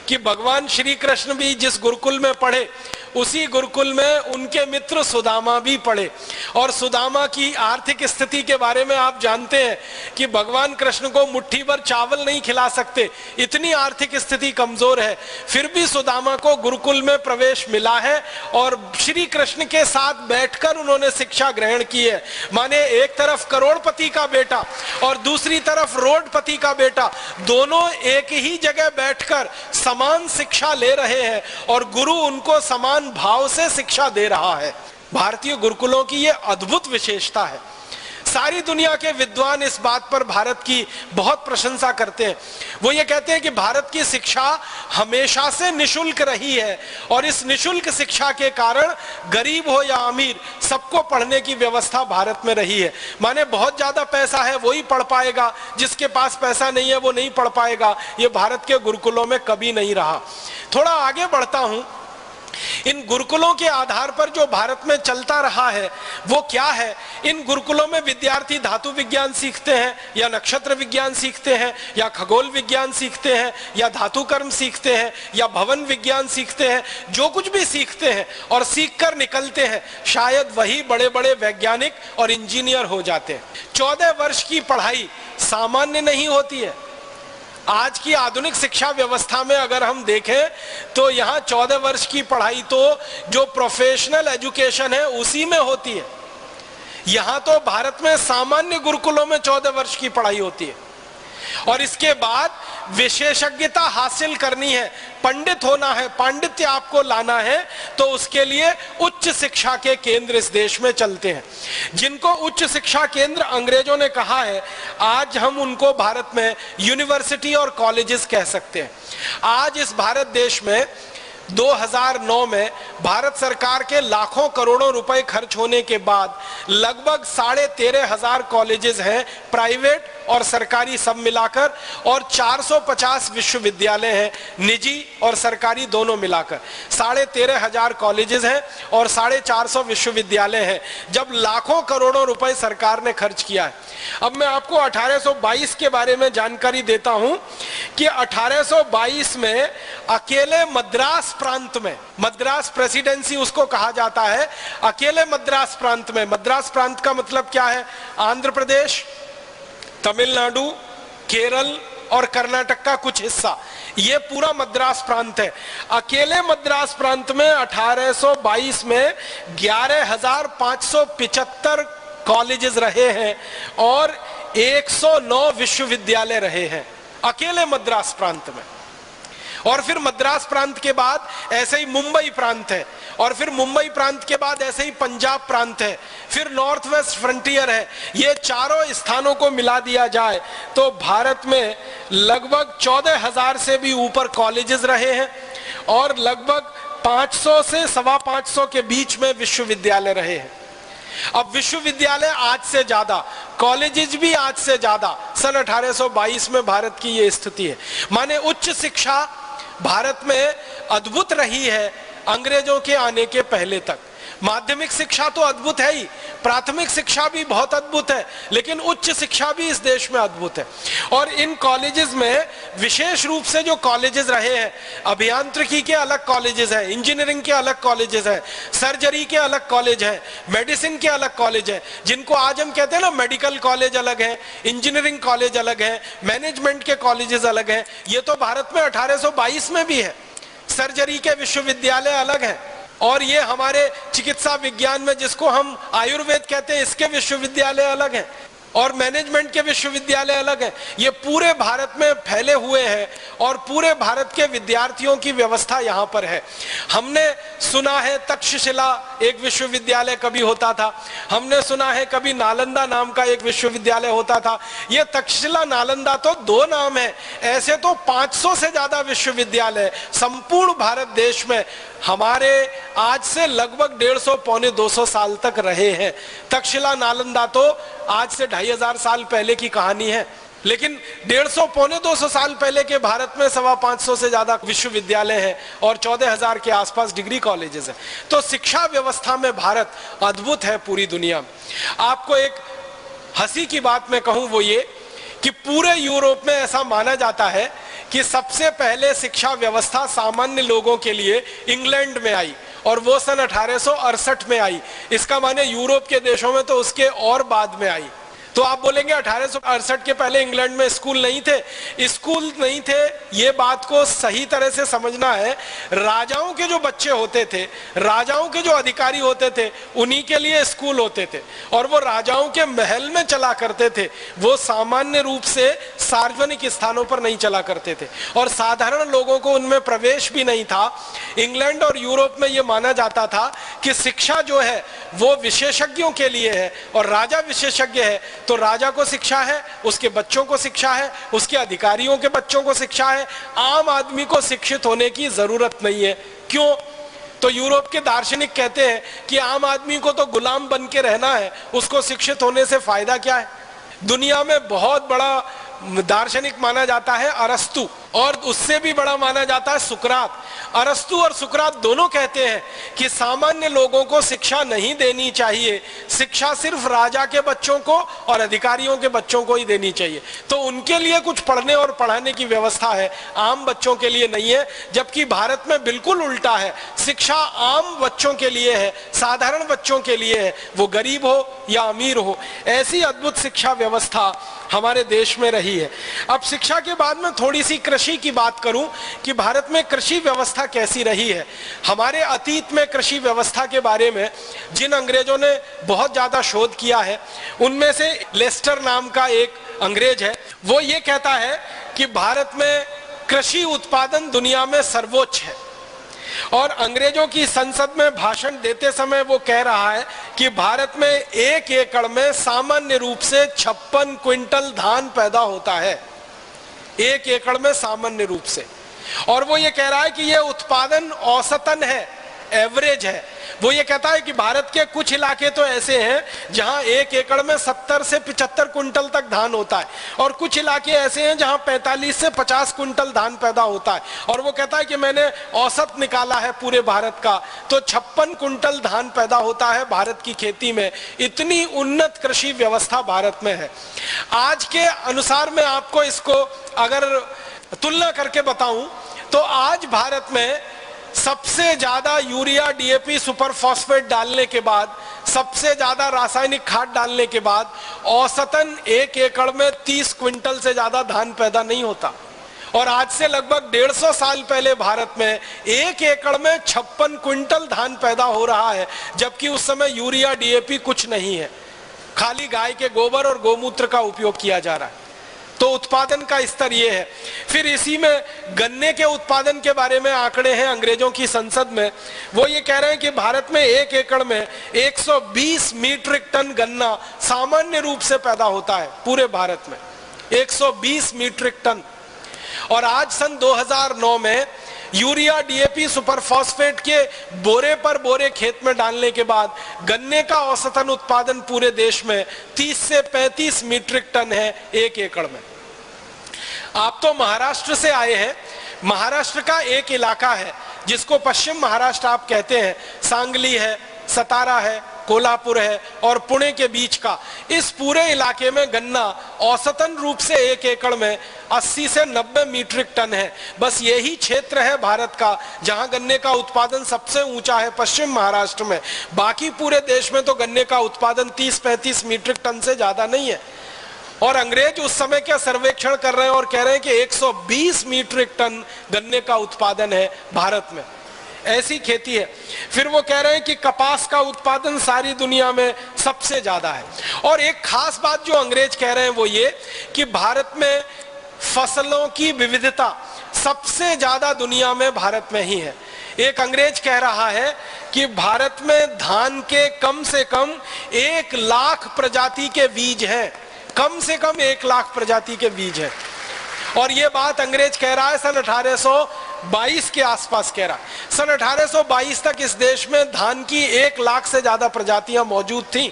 कि भगवान श्री कृष्ण भी जिस गुरुकुल में पढ़े उसी गुरुकुल में उनके मित्र सुदामा भी पढ़े। और सुदामा की आर्थिक स्थिति के बारे में आप जानते हैं कि भगवान कृष्ण को मुट्ठी भर चावल नहीं खिला सकते, इतनी आर्थिक स्थिति कमजोर है, फिर भी सुदामा को गुरुकुल में प्रवेश मिला है और श्री कृष्ण के साथ बैठकर उन्होंने शिक्षा ग्रहण की है। माने एक तरफ करोड़पति का बेटा और दूसरी तरफ रोडपति का बेटा, दोनों एक ही जगह बैठकर समान शिक्षा ले रहे हैं और गुरु उनको समान भाव से शिक्षा दे रहा है। भारतीय गुरुकुलों की यह अद्भुत विशेषता है। सारी दुनिया के विद्वान इस बात पर भारत की बहुत प्रशंसा करते हैं। वो ये कहते हैं कि भारत की शिक्षा हमेशा से निशुल्क रही है और इस निशुल्क शिक्षा के कारण गरीब हो या अमीर सबको पढ़ने की व्यवस्था भारत में रही है। माने बहुत ज्यादा पैसा है वही पढ़ पाएगा, जिसके पास पैसा नहीं है वो नहीं पढ़ पाएगा। ये भारत के गुरुकुलों में कभी नहीं रहा। थोड़ा आगे बढ़ता हूं, इन गुरुकुलों के आधार पर जो भारत में चलता रहा है वो क्या है? इन गुरुकुलों में विद्यार्थी धातु विज्ञान सीखते हैं या नक्षत्र विज्ञान सीखते हैं या खगोल विज्ञान सीखते हैं या धातु कर्म सीखते हैं या भवन विज्ञान सीखते हैं। जो कुछ भी सीखते हैं और सीखकर निकलते हैं शायद वही बड़े बड़े वैज्ञानिक और इंजीनियर हो जाते हैं। 14 वर्ष की पढ़ाई सामान्य नहीं होती है। आज की आधुनिक शिक्षा व्यवस्था में अगर हम देखें तो यहाँ 14 वर्ष की पढ़ाई तो जो प्रोफेशनल एजुकेशन है उसी में होती है। यहाँ तो भारत में सामान्य गुरुकुलों में 14 वर्ष की पढ़ाई होती है। और इसके बाद विशेषज्ञता हासिल करनी है, पंडित होना है, पांडित्य आपको लाना है, तो उसके लिए उच्च शिक्षा के केंद्र इस देश में चलते हैं, जिनको उच्च शिक्षा केंद्र अंग्रेजों ने कहा है, आज हम उनको भारत में यूनिवर्सिटी और कॉलेजेस कह सकते हैं। आज इस भारत देश में 2009 में भारत सरकार के लाखों करोड़ों रुपए खर्च होने के बाद लगभग 13,500 कॉलेजेस हैं, प्राइवेट और सरकारी सब मिलाकर, और 450 विश्वविद्यालय हैं, निजी और सरकारी दोनों मिलाकर। 13,500 कॉलेजेस हैं और 450 विश्वविद्यालय हैं, जब लाखों करोड़ों रुपए सरकार ने खर्च किया है। अब मैं आपको 1822 के बारे में जानकारी देता हूं कि 1822 में अकेले मद्रास प्रांत में, मद्रास प्रेसिडेंसी उसको कहा जाता है, अकेले मद्रास प्रांत में, मद्रास प्रांत का मतलब क्या है? आंध्र प्रदेश, तमिलनाडु, केरल और कर्नाटक का कुछ हिस्सा, ये पूरा मद्रास प्रांत है। अकेले मद्रास प्रांत में 1822 में 11,575 कॉलेजेस रहे हैं और 109 विश्वविद्यालय रहे हैं अकेले मद्रास प्रांत में। और फिर मद्रास प्रांत के बाद ऐसे ही मुंबई प्रांत है, और फिर मुंबई प्रांत के बाद ऐसे ही पंजाब प्रांत है, फिर नॉर्थ वेस्ट फ्रंटियर है। ये चारों स्थानों को मिला दिया जाए तो भारत में लगभग 14,000 से भी ऊपर कॉलेजेस रहे हैं और लगभग 500 से 525 के बीच में विश्वविद्यालय रहे हैं। अब विश्वविद्यालय आज से ज्यादा, कॉलेजेस भी आज से ज्यादा, सन 1822 में भारत की ये स्थिति है। माने उच्च शिक्षा भारत में अद्भुत रही है अंग्रेजों के आने के पहले तक। माध्यमिक शिक्षा तो अद्भुत है ही, प्राथमिक शिक्षा भी बहुत अद्भुत है, लेकिन उच्च शिक्षा भी इस देश में अद्भुत है। और इन कॉलेजेस में विशेष रूप से जो कॉलेजेस रहे हैं, अभियांत्रिकी के अलग कॉलेजेस हैं, इंजीनियरिंग के अलग कॉलेजेस हैं, सर्जरी के अलग कॉलेज हैं, मेडिसिन के अलग कॉलेज हैं, जिनको आज हम कहते हैं ना मेडिकल कॉलेज अलग है, इंजीनियरिंग कॉलेज अलग है, मैनेजमेंट के कॉलेजेस अलग हैं। ये तो भारत में 1822 में भी है। सर्जरी के विश्वविद्यालय अलग है, और ये हमारे चिकित्सा विज्ञान में जिसको हम आयुर्वेद कहते हैं, इसके विश्वविद्यालय अलग हैं, और मैनेजमेंट के विश्वविद्यालय अलग हैं। ये पूरे भारत में फैले हुए हैं और पूरे भारत के विद्यार्थियों की व्यवस्था यहाँ पर है। हमने सुना है तक्षशिला एक विश्वविद्यालय कभी होता था, हमने सुना है कभी नालंदा नाम का एक विश्वविद्यालय होता था। ये तक्षशिला नालंदा तो दो नाम है, ऐसे तो 500 से ज्यादा विश्वविद्यालय संपूर्ण भारत देश में हमारे आज से लगभग 150 पौने 200 साल तक रहे हैं। तक्षशिला नालंदा तो आज से 2500 साल पहले की कहानी है, लेकिन 150 पौने 200 साल पहले के भारत में 550 से ज्यादा विश्वविद्यालय हैं और 14,000 के आसपास डिग्री कॉलेजेस हैं। तो शिक्षा व्यवस्था में भारत अद्भुत है पूरी दुनिया में। आपको एक हंसी की बात मैं कहूं, वो ये कि पूरे यूरोप में ऐसा माना जाता है कि सबसे पहले शिक्षा व्यवस्था सामान्य लोगों के लिए इंग्लैंड में आई, और वो सन 1868 में आई। इसका माने यूरोप के देशों में तो उसके और बाद में आई। तो आप बोलेंगे 1868 के पहले इंग्लैंड में स्कूल नहीं थे। स्कूल नहीं थे, ये बात को सही तरह से समझना है। राजाओं के जो बच्चे होते थे, राजाओं के जो अधिकारी होते थे, उन्हीं के लिए स्कूल होते थे, और वो राजाओं के महल में चला करते थे। वो सामान्य रूप से सार्वजनिक स्थानों पर नहीं चला करते थे, और साधारण लोगों को उनमें प्रवेश भी नहीं था। इंग्लैंड और यूरोप में ये माना जाता था कि शिक्षा जो है वो विशेषज्ञों के लिए है, और राजा विशेषज्ञ है तो राजा को शिक्षा है, उसके बच्चों को शिक्षा है, उसके अधिकारियों के बच्चों को शिक्षा है। आम आदमी को शिक्षित होने की जरूरत नहीं है। क्यों? तो यूरोप के दार्शनिक कहते हैं कि आम आदमी को तो गुलाम बन के रहना है, उसको शिक्षित होने से फायदा क्या है। दुनिया में बहुत बड़ा दार्शनिक माना जाता है अरस्तु, और उससे भी बड़ा माना जाता है सुकरात। अरस्तु और सुकरात दोनों कहते हैं कि सामान्य लोगों को शिक्षा नहीं देनी चाहिए, शिक्षा सिर्फ राजा के बच्चों को और अधिकारियों के बच्चों को ही देनी चाहिए। तो उनके लिए कुछ पढ़ने और पढ़ाने की व्यवस्था है, आम बच्चों के लिए नहीं है। जबकि भारत में बिल्कुल उल्टा है, शिक्षा आम बच्चों के लिए है, साधारण बच्चों के लिए है, वो गरीब हो या अमीर हो। ऐसी अद्भुत शिक्षा व्यवस्था हमारे देश में रही है। अब शिक्षा के बाद में थोड़ी सी कृषि की बात करूं कि भारत में कृषि व्यवस्था कैसी रही है। हमारे अतीत में कृषि व्यवस्था के बारे में जिन अंग्रेजों ने बहुत ज्यादा शोध किया है, उनमें से लेस्टर नाम का एक अंग्रेज है। वो ये कहता है कि भारत में कृषि उत्पादन दुनिया में सर्वोच्च है, और अंग्रेजों की संसद में भाषण देते समय वो कह रहा है कि भारत में 1 एकड़ में सामान्य रूप से 56 क्विंटल धान पैदा होता है, 1 एकड़ में सामान्य रूप से। और वो ये कह रहा है कि ये उत्पादन औसतन है, एवरेज है। वो ये कहता है कि भारत के कुछ इलाके तो ऐसे हैं जहां 1 एकड़ में 70 से 75 कुंटल तक धान होता है, और कुछ इलाके ऐसे हैं जहां 45 से 50 कुंटल धान पैदा होता है। और वो कहता है कि मैंने औसत निकाला है पूरे भारत का, तो 56 कुंटल धान पैदा होता है भारत की खेती में। इतनी उन्नत कृषि व्यवस्था भारत में है। आज के अनुसार मैं आपको इसको अगर तुलना करके बताऊं तो आज भारत में सबसे ज्यादा यूरिया, डीएपी, सुपर फॉस्फेट डालने के बाद, सबसे ज्यादा रासायनिक खाद डालने के बाद औसतन 1 एकड़ में 30 क्विंटल से ज्यादा धान पैदा नहीं होता। और आज से लगभग 150 साल पहले भारत में 1 एकड़ में 56 क्विंटल धान पैदा हो रहा है, जबकि उस समय यूरिया, डीएपी कुछ नहीं है, खाली गाय के गोबर और गोमूत्र का उपयोग किया जा रहा है। तो उत्पादन का स्तर ये है। फिर इसी में गन्ने के उत्पादन के बारे में आंकड़े हैं अंग्रेजों की संसद में। वो ये कह रहे हैं कि भारत में 1 एकड़ में 120 मीट्रिक टन गन्ना सामान्य रूप से पैदा होता है पूरे भारत में, 120 मीट्रिक टन। और आज सन 2009 में यूरिया, डीएपी, सुपर फॉस्फेट के बोरे पर बोरे खेत में डालने के बाद गन्ने का औसतन उत्पादन पूरे देश में 30 से 35 मीट्रिक टन है 1 एकड़ में। आप तो महाराष्ट्र से आए हैं। महाराष्ट्र का एक इलाका है जिसको पश्चिम महाराष्ट्र आप कहते हैं, सांगली है, सतारा है, कोल्हापुर है और पुणे के बीच का। इस पूरे इलाके में गन्ना औसतन रूप से 1 एकड़ में 80 से 90 मीट्रिक टन है। बस यही क्षेत्र है भारत का जहां गन्ने का उत्पादन सबसे ऊंचा है, पश्चिम महाराष्ट्र में। बाकी पूरे देश में तो गन्ने का उत्पादन 30-35 मीट्रिक टन से ज्यादा नहीं है। और अंग्रेज उस समय क्या सर्वेक्षण कर रहे हैं और कह रहे हैं कि 120 मीट्रिक टन गन्ने का उत्पादन है भारत में। ऐसी खेती है। फिर वो कह रहे हैं कि कपास का उत्पादन सारी दुनिया में सबसे ज्यादा है। और एक खास बात जो अंग्रेज कह रहे हैं वो ये कि भारत में फसलों की विविधता सबसे ज्यादा दुनिया में भारत में ही है। एक अंग्रेज कह रहा है कि भारत में धान के कम से कम 1 लाख प्रजाति के बीज हैं, कम से कम 1 लाख प्रजाति के बीज हैं। और ये बात अंग्रेज कह रहा है सन 1822 के आसपास कह रहा है। सन 1822 तक इस देश में धान की 1 लाख से ज्यादा प्रजातियां मौजूद थीं,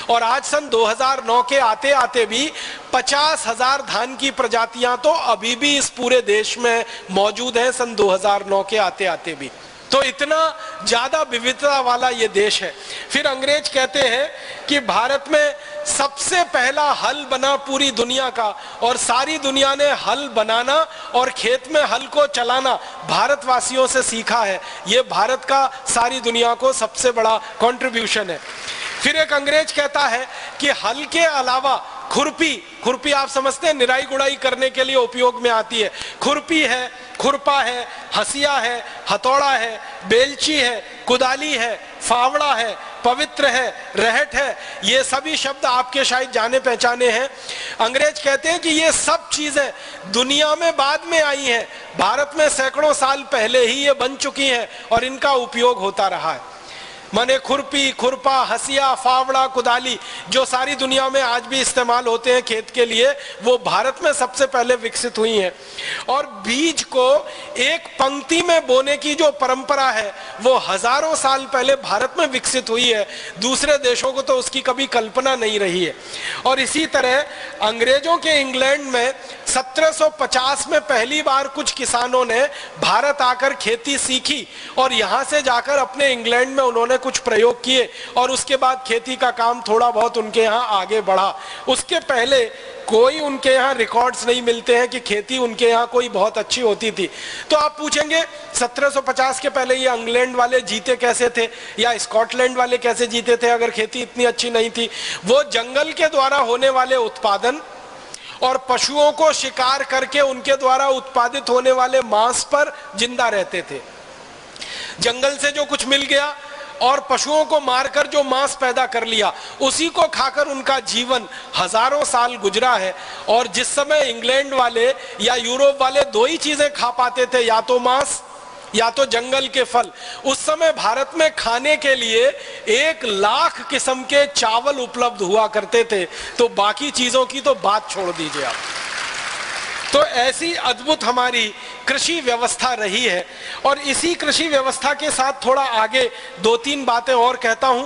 और आज सन 2009 के आते आते भी 50,000 धान की प्रजातियां तो अभी भी इस पूरे देश में मौजूद है, सन 2009 के आते आते भी। तो इतना ज्यादा विविधता वाला ये देश है। फिर अंग्रेज कहते हैं कि भारत में सबसे पहला हल बना पूरी दुनिया का, और सारी दुनिया ने हल बनाना और खेत में हल को चलाना भारतवासियों से सीखा है। ये भारत का सारी दुनिया को सबसे बड़ा कंट्रीब्यूशन है। फिर एक अंग्रेज कहता है कि हल के अलावा खुरपी आप समझते हैं निराई गुड़ाई करने के लिए उपयोग में आती है। खुरपी है, खुरपा है, हसिया है, हथौड़ा है, बेलची है, कुदाली है, फावड़ा है, पवित्र है, रहट है। ये सभी शब्द आपके शायद जाने पहचाने हैं। अंग्रेज कहते हैं कि ये सब चीजें दुनिया में बाद में आई हैं, भारत में सैकड़ों साल पहले ही ये बन चुकी हैं और इनका उपयोग होता रहा है। माने खुरपी, खुरपा, हसिया, फावड़ा, कुदाली जो सारी दुनिया में आज भी इस्तेमाल होते हैं खेत के लिए, वो भारत में सबसे पहले विकसित हुई हैं। और बीज को एक पंक्ति में बोने की जो परंपरा है वो हजारों साल पहले भारत में विकसित हुई है। दूसरे देशों को तो उसकी कभी कल्पना नहीं रही है। और इसी तरह अंग्रेजों के इंग्लैंड में 1750 में पहली बार कुछ किसानों ने भारत आकर खेती सीखी और यहां से जाकर अपने इंग्लैंड में उन्होंने कुछ प्रयोग किए, और उसके बाद खेती का काम थोड़ा बहुत उनके यहाँ आगे बढ़ा। उसके पहले कोई उनके यहाँ रिकॉर्ड्स नहीं मिलते हैं कि खेती उनके यहाँ कोई बहुत अच्छी होती थी। तो आप पूछेंगे 1750 के पहले ये इंग्लैंड वाले जीते कैसे थे या स्कॉटलैंड वाले कैसे जीते थे अगर खेती इतनी अच्छी नहीं थी? वो जंगल के द्वारा होने वाले उत्पादन और पशुओं को शिकार करके उनके द्वारा उत्पादित होने वाले मांस पर जिंदा रहते थे। जंगल से जो कुछ मिल गया और पशुओं को मारकर जो मांस पैदा कर लिया, उसी को खाकर उनका जीवन हजारों साल गुजरा है। और जिस समय इंग्लैंड वाले या यूरोप वाले दो ही चीजें खा पाते थे, या तो मांस या तो जंगल के फल, उस समय भारत में खाने के लिए 1,00,000 किस्म के चावल उपलब्ध हुआ करते थे। तो बाकी चीजों की तो बात छोड़ दीजिए आप। तो ऐसी अद्भुत हमारी कृषि व्यवस्था रही है। और इसी कृषि व्यवस्था के साथ थोड़ा आगे 2-3 बातें और कहता हूं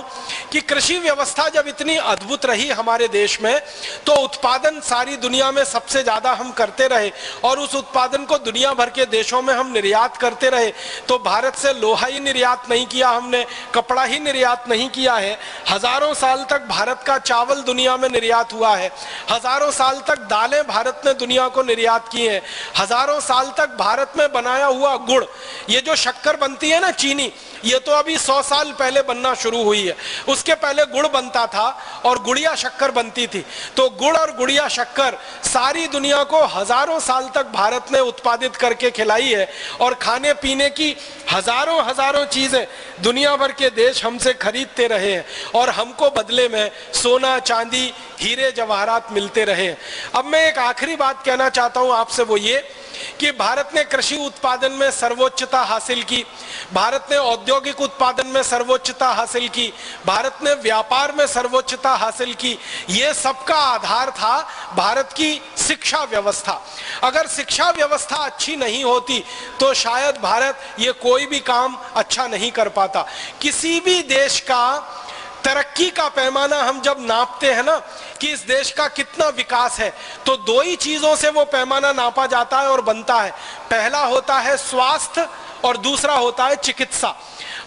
कि कृषि व्यवस्था जब इतनी अद्भुत रही हमारे देश में, तो उत्पादन सारी दुनिया में सबसे ज्यादा हम करते रहे और उस उत्पादन को दुनिया भर के देशों में हम निर्यात करते रहे। तो भारत से लोहा ही निर्यात नहीं किया हमने, कपड़ा ही निर्यात नहीं किया है। हजारों साल तक भारत का चावल दुनिया में निर्यात हुआ है, हजारों साल तक दालें भारत ने दुनिया को निर्यात की है, हजारों साल तक भारत में बनाया हुआ गुड़, ये जो शक्कर बनती है ना, चीनी, ये तो अभी 100 साल पहले बनना शुरू हुई है। उसके पहले गुड़ बनता था और गुड़िया शक्कर बनती थी। तो गुड़ और गुड़िया शक्कर सारी दुनिया को हजारों साल तक भारत ने उत्पादित करके खिलाई है। और खाने पीने की हजारों चीजें दुनिया भर के देश हमसे खरीदते रहे हैं और हमको बदले में सोना, चांदी, हीरे जवाहरात मिलते रहे। अब मैं एक आखिरी बात कहना चाहता हूं आपसे, वो ये कि भारत ने कृषि उत्पादन में सर्वोच्चता हासिल की, भारत ने औद्योगिक उत्पादन में सर्वोच्चता हासिल की, भारत ने व्यापार में सर्वोच्चता हासिल की। ये सबका आधार था भारत की शिक्षा व्यवस्था। अगर शिक्षा व्यवस्था अच्छी नहीं होती तो शायद भारत ये कोई भी काम अच्छा नहीं कर पाता। किसी भी देश का तरक्की का पैमाना हम जब नापते हैं ना कि इस देश का कितना विकास है, तो दो ही चीजों से वो पैमाना नापा जाता है और बनता है। पहला होता है स्वास्थ्य और दूसरा होता है चिकित्सा।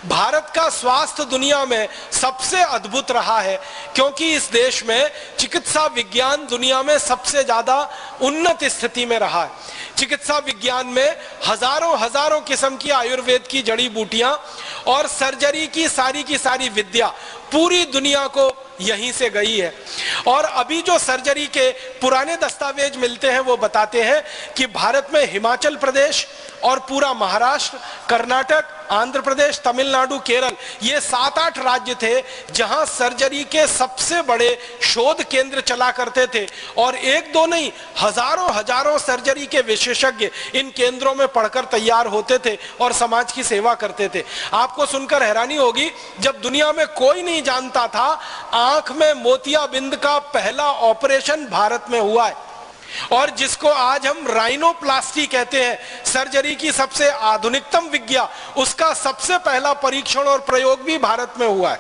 भारत का स्वास्थ्य दुनिया में सबसे अद्भुत रहा है क्योंकि इस देश में चिकित्सा विज्ञान दुनिया में सबसे ज्यादा उन्नत स्थिति में रहा है। चिकित्सा विज्ञान में हजारों किस्म की आयुर्वेद की जड़ी बूटियां और सर्जरी की सारी विद्या पूरी दुनिया को यहीं से गई है। और अभी जो सर्जरी के पुराने दस्तावेज मिलते हैं वो बताते हैं कि भारत में हिमाचल प्रदेश और पूरा महाराष्ट्र, कर्नाटक, आंध्र प्रदेश, तमिलनाडु, केरल, ये 7-8 राज्य थे जहां सर्जरी के सबसे बड़े शोध केंद्र चला करते थे। और एक दो नहीं, हजारों सर्जरी के विशेषज्ञ इन केंद्रों में पढ़कर तैयार होते थे और समाज की सेवा करते थे। आपको सुनकर हैरानी होगी, जब दुनिया में कोई नहीं जानता था, आंख में मोतियाबिंद का पहला ऑपरेशन भारत में हुआ है। और जिसको आज हम राइनोप्लास्टी कहते हैं, सर्जरी की सबसे आधुनिकतम विज्ञा, उसका सबसे पहला परीक्षण और प्रयोग भी भारत में हुआ है।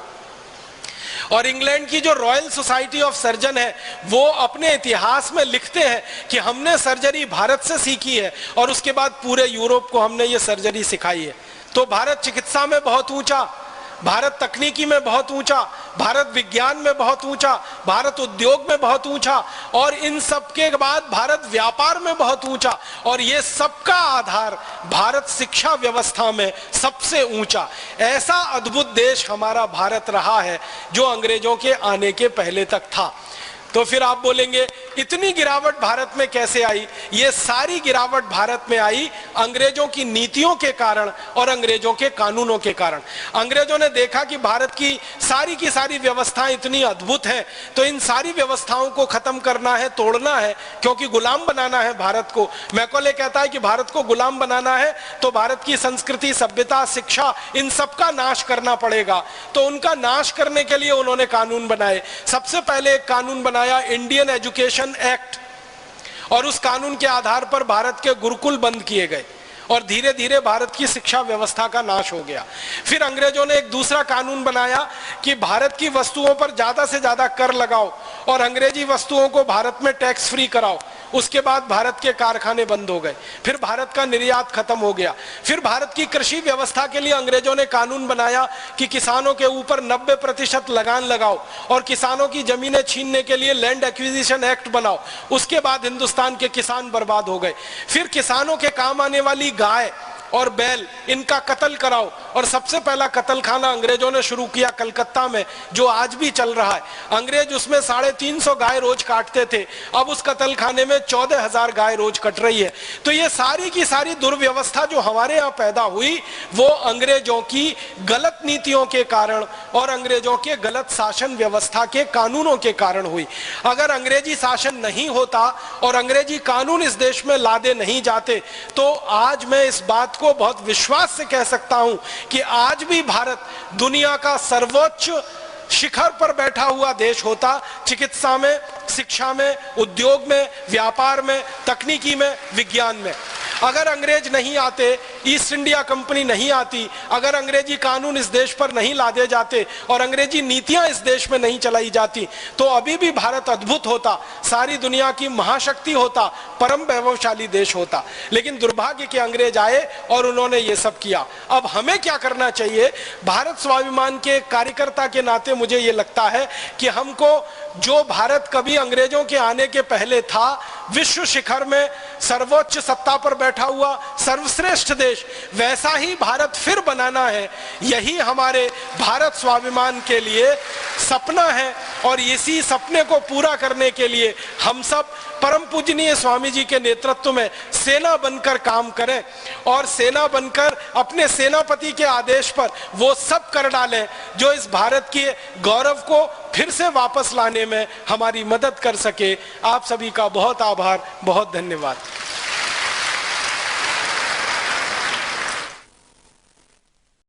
और इंग्लैंड की जो रॉयल सोसाइटी ऑफ सर्जन है, वो अपने इतिहास में लिखते हैं कि हमने सर्जरी भारत से सीखी है और उसके बाद पूरे यूरोप को हमने ये सर्जरी सिखाई है। तो भारत चिकित्सा में बहुत ऊंचा, भारत तकनीकी में बहुत ऊंचा, भारत विज्ञान में बहुत ऊंचा, भारत उद्योग में बहुत ऊंचा, और इन सब के बाद भारत व्यापार में बहुत ऊंचा। और ये सबका आधार भारत शिक्षा व्यवस्था में सबसे ऊंचा। ऐसा अद्भुत देश हमारा भारत रहा है जो अंग्रेजों के आने के पहले तक था। तो फिर आप बोलेंगे इतनी गिरावट भारत में कैसे आई? ये सारी गिरावट भारत में आई अंग्रेजों की नीतियों के कारण और अंग्रेजों के कानूनों के कारण। अंग्रेजों ने देखा कि भारत की सारी व्यवस्थाएं इतनी अद्भुत हैं, तो इन सारी व्यवस्थाओं को खत्म करना है, तोड़ना है, क्योंकि गुलाम बनाना है भारत को। मैकॉले कहता है कि भारत को गुलाम बनाना है तो भारत की संस्कृति, सभ्यता, शिक्षा, इन सबका नाश करना पड़ेगा। तो उनका नाश करने के लिए उन्होंने कानून बनाए। सबसे पहले एक कानून बनाया इंडियन एजुकेशन एक्ट, और उस कानून के आधार पर भारत के गुरुकुल बंद किए गए और धीरे धीरे भारत की शिक्षा व्यवस्था का नाश हो गया। फिर अंग्रेजों ने एक दूसरा कानून बनाया कि भारत की वस्तुओं पर ज्यादा से ज्यादा कर लगाओ और अंग्रेजी वस्तुओं को भारत में टैक्स फ्री कराओ। उसके बाद भारत के कारखाने बंद हो गए, फिर भारत का निर्यात खत्म हो गया। फिर भारत की कृषि व्यवस्था के लिए अंग्रेजों ने कानून बनाया कि किसानों के ऊपर 90% लगान लगाओ और किसानों की जमीनें छीनने के लिए लैंड एक्विजिशन एक्ट बनाओ। उसके बाद हिंदुस्तान के किसान बर्बाद हो गए। फिर किसानों के काम आने वाली गाय और बैल, इनका कत्ल कराओ। और सबसे पहला कत्ल खाना अंग्रेजों ने शुरू किया कलकत्ता में, जो आज भी चल रहा है। अंग्रेज उसमें 350 गाय रोज काटते थे, अब उस कत्ल खाने में 14,000 गाय रोज कट रही है। तो ये सारी की सारी दुर्व्यवस्था जो हमारे यहाँ पैदा हुई, वो अंग्रेजों की गलत नीतियों के कारण और अंग्रेजों के गलत शासन व्यवस्था के कानूनों के कारण हुई। अगर अंग्रेजी शासन नहीं होता और अंग्रेजी कानून इस देश में लादे नहीं जाते, तो आज मैं इस बात को बहुत विश्वास से कह सकता हूं कि आज भी भारत दुनिया का सर्वोच्च शिखर पर बैठा हुआ देश होता, चिकित्सा में, शिक्षा में, उद्योग में, व्यापार में, तकनीकी में, विज्ञान में। अगर अंग्रेज नहीं आते, ईस्ट इंडिया कंपनी नहीं आती, अगर अंग्रेजी कानून इस देश पर नहीं लादे जाते और अंग्रेजी नीतियां इस देश में नहीं चलाई जाती, तो अभी भी भारत अद्भुत होता, सारी दुनिया की महाशक्ति होता, परम वैभवशाली देश होता। लेकिन दुर्भाग्य के अंग्रेज आए और उन्होंने ये सब किया। अब हमें क्या करना चाहिए? भारत स्वाभिमान के कार्यकर्ता के नाते मुझे ये लगता है कि हमको, जो भारत कभी अंग्रेजों के आने के पहले था, विश्व शिखर में सर्वोच्च सत्ता पर बैठा हुआ सर्वश्रेष्ठ देश, वैसा ही भारत फिर बनाना है। यही हमारे भारत स्वाभिमान के लिए सपना है और इसी सपने को पूरा करने के लिए हम सब परम पूजनीय स्वामी जी के नेतृत्व में सेना बनकर काम करें और सेना बनकर अपने सेनापति के आदेश पर वो सब कर डालें जो इस भारत के गौरव को फिर से वापस लाने में हमारी मदद कर सके। आप सभी का बहुत आभार, बहुत धन्यवाद।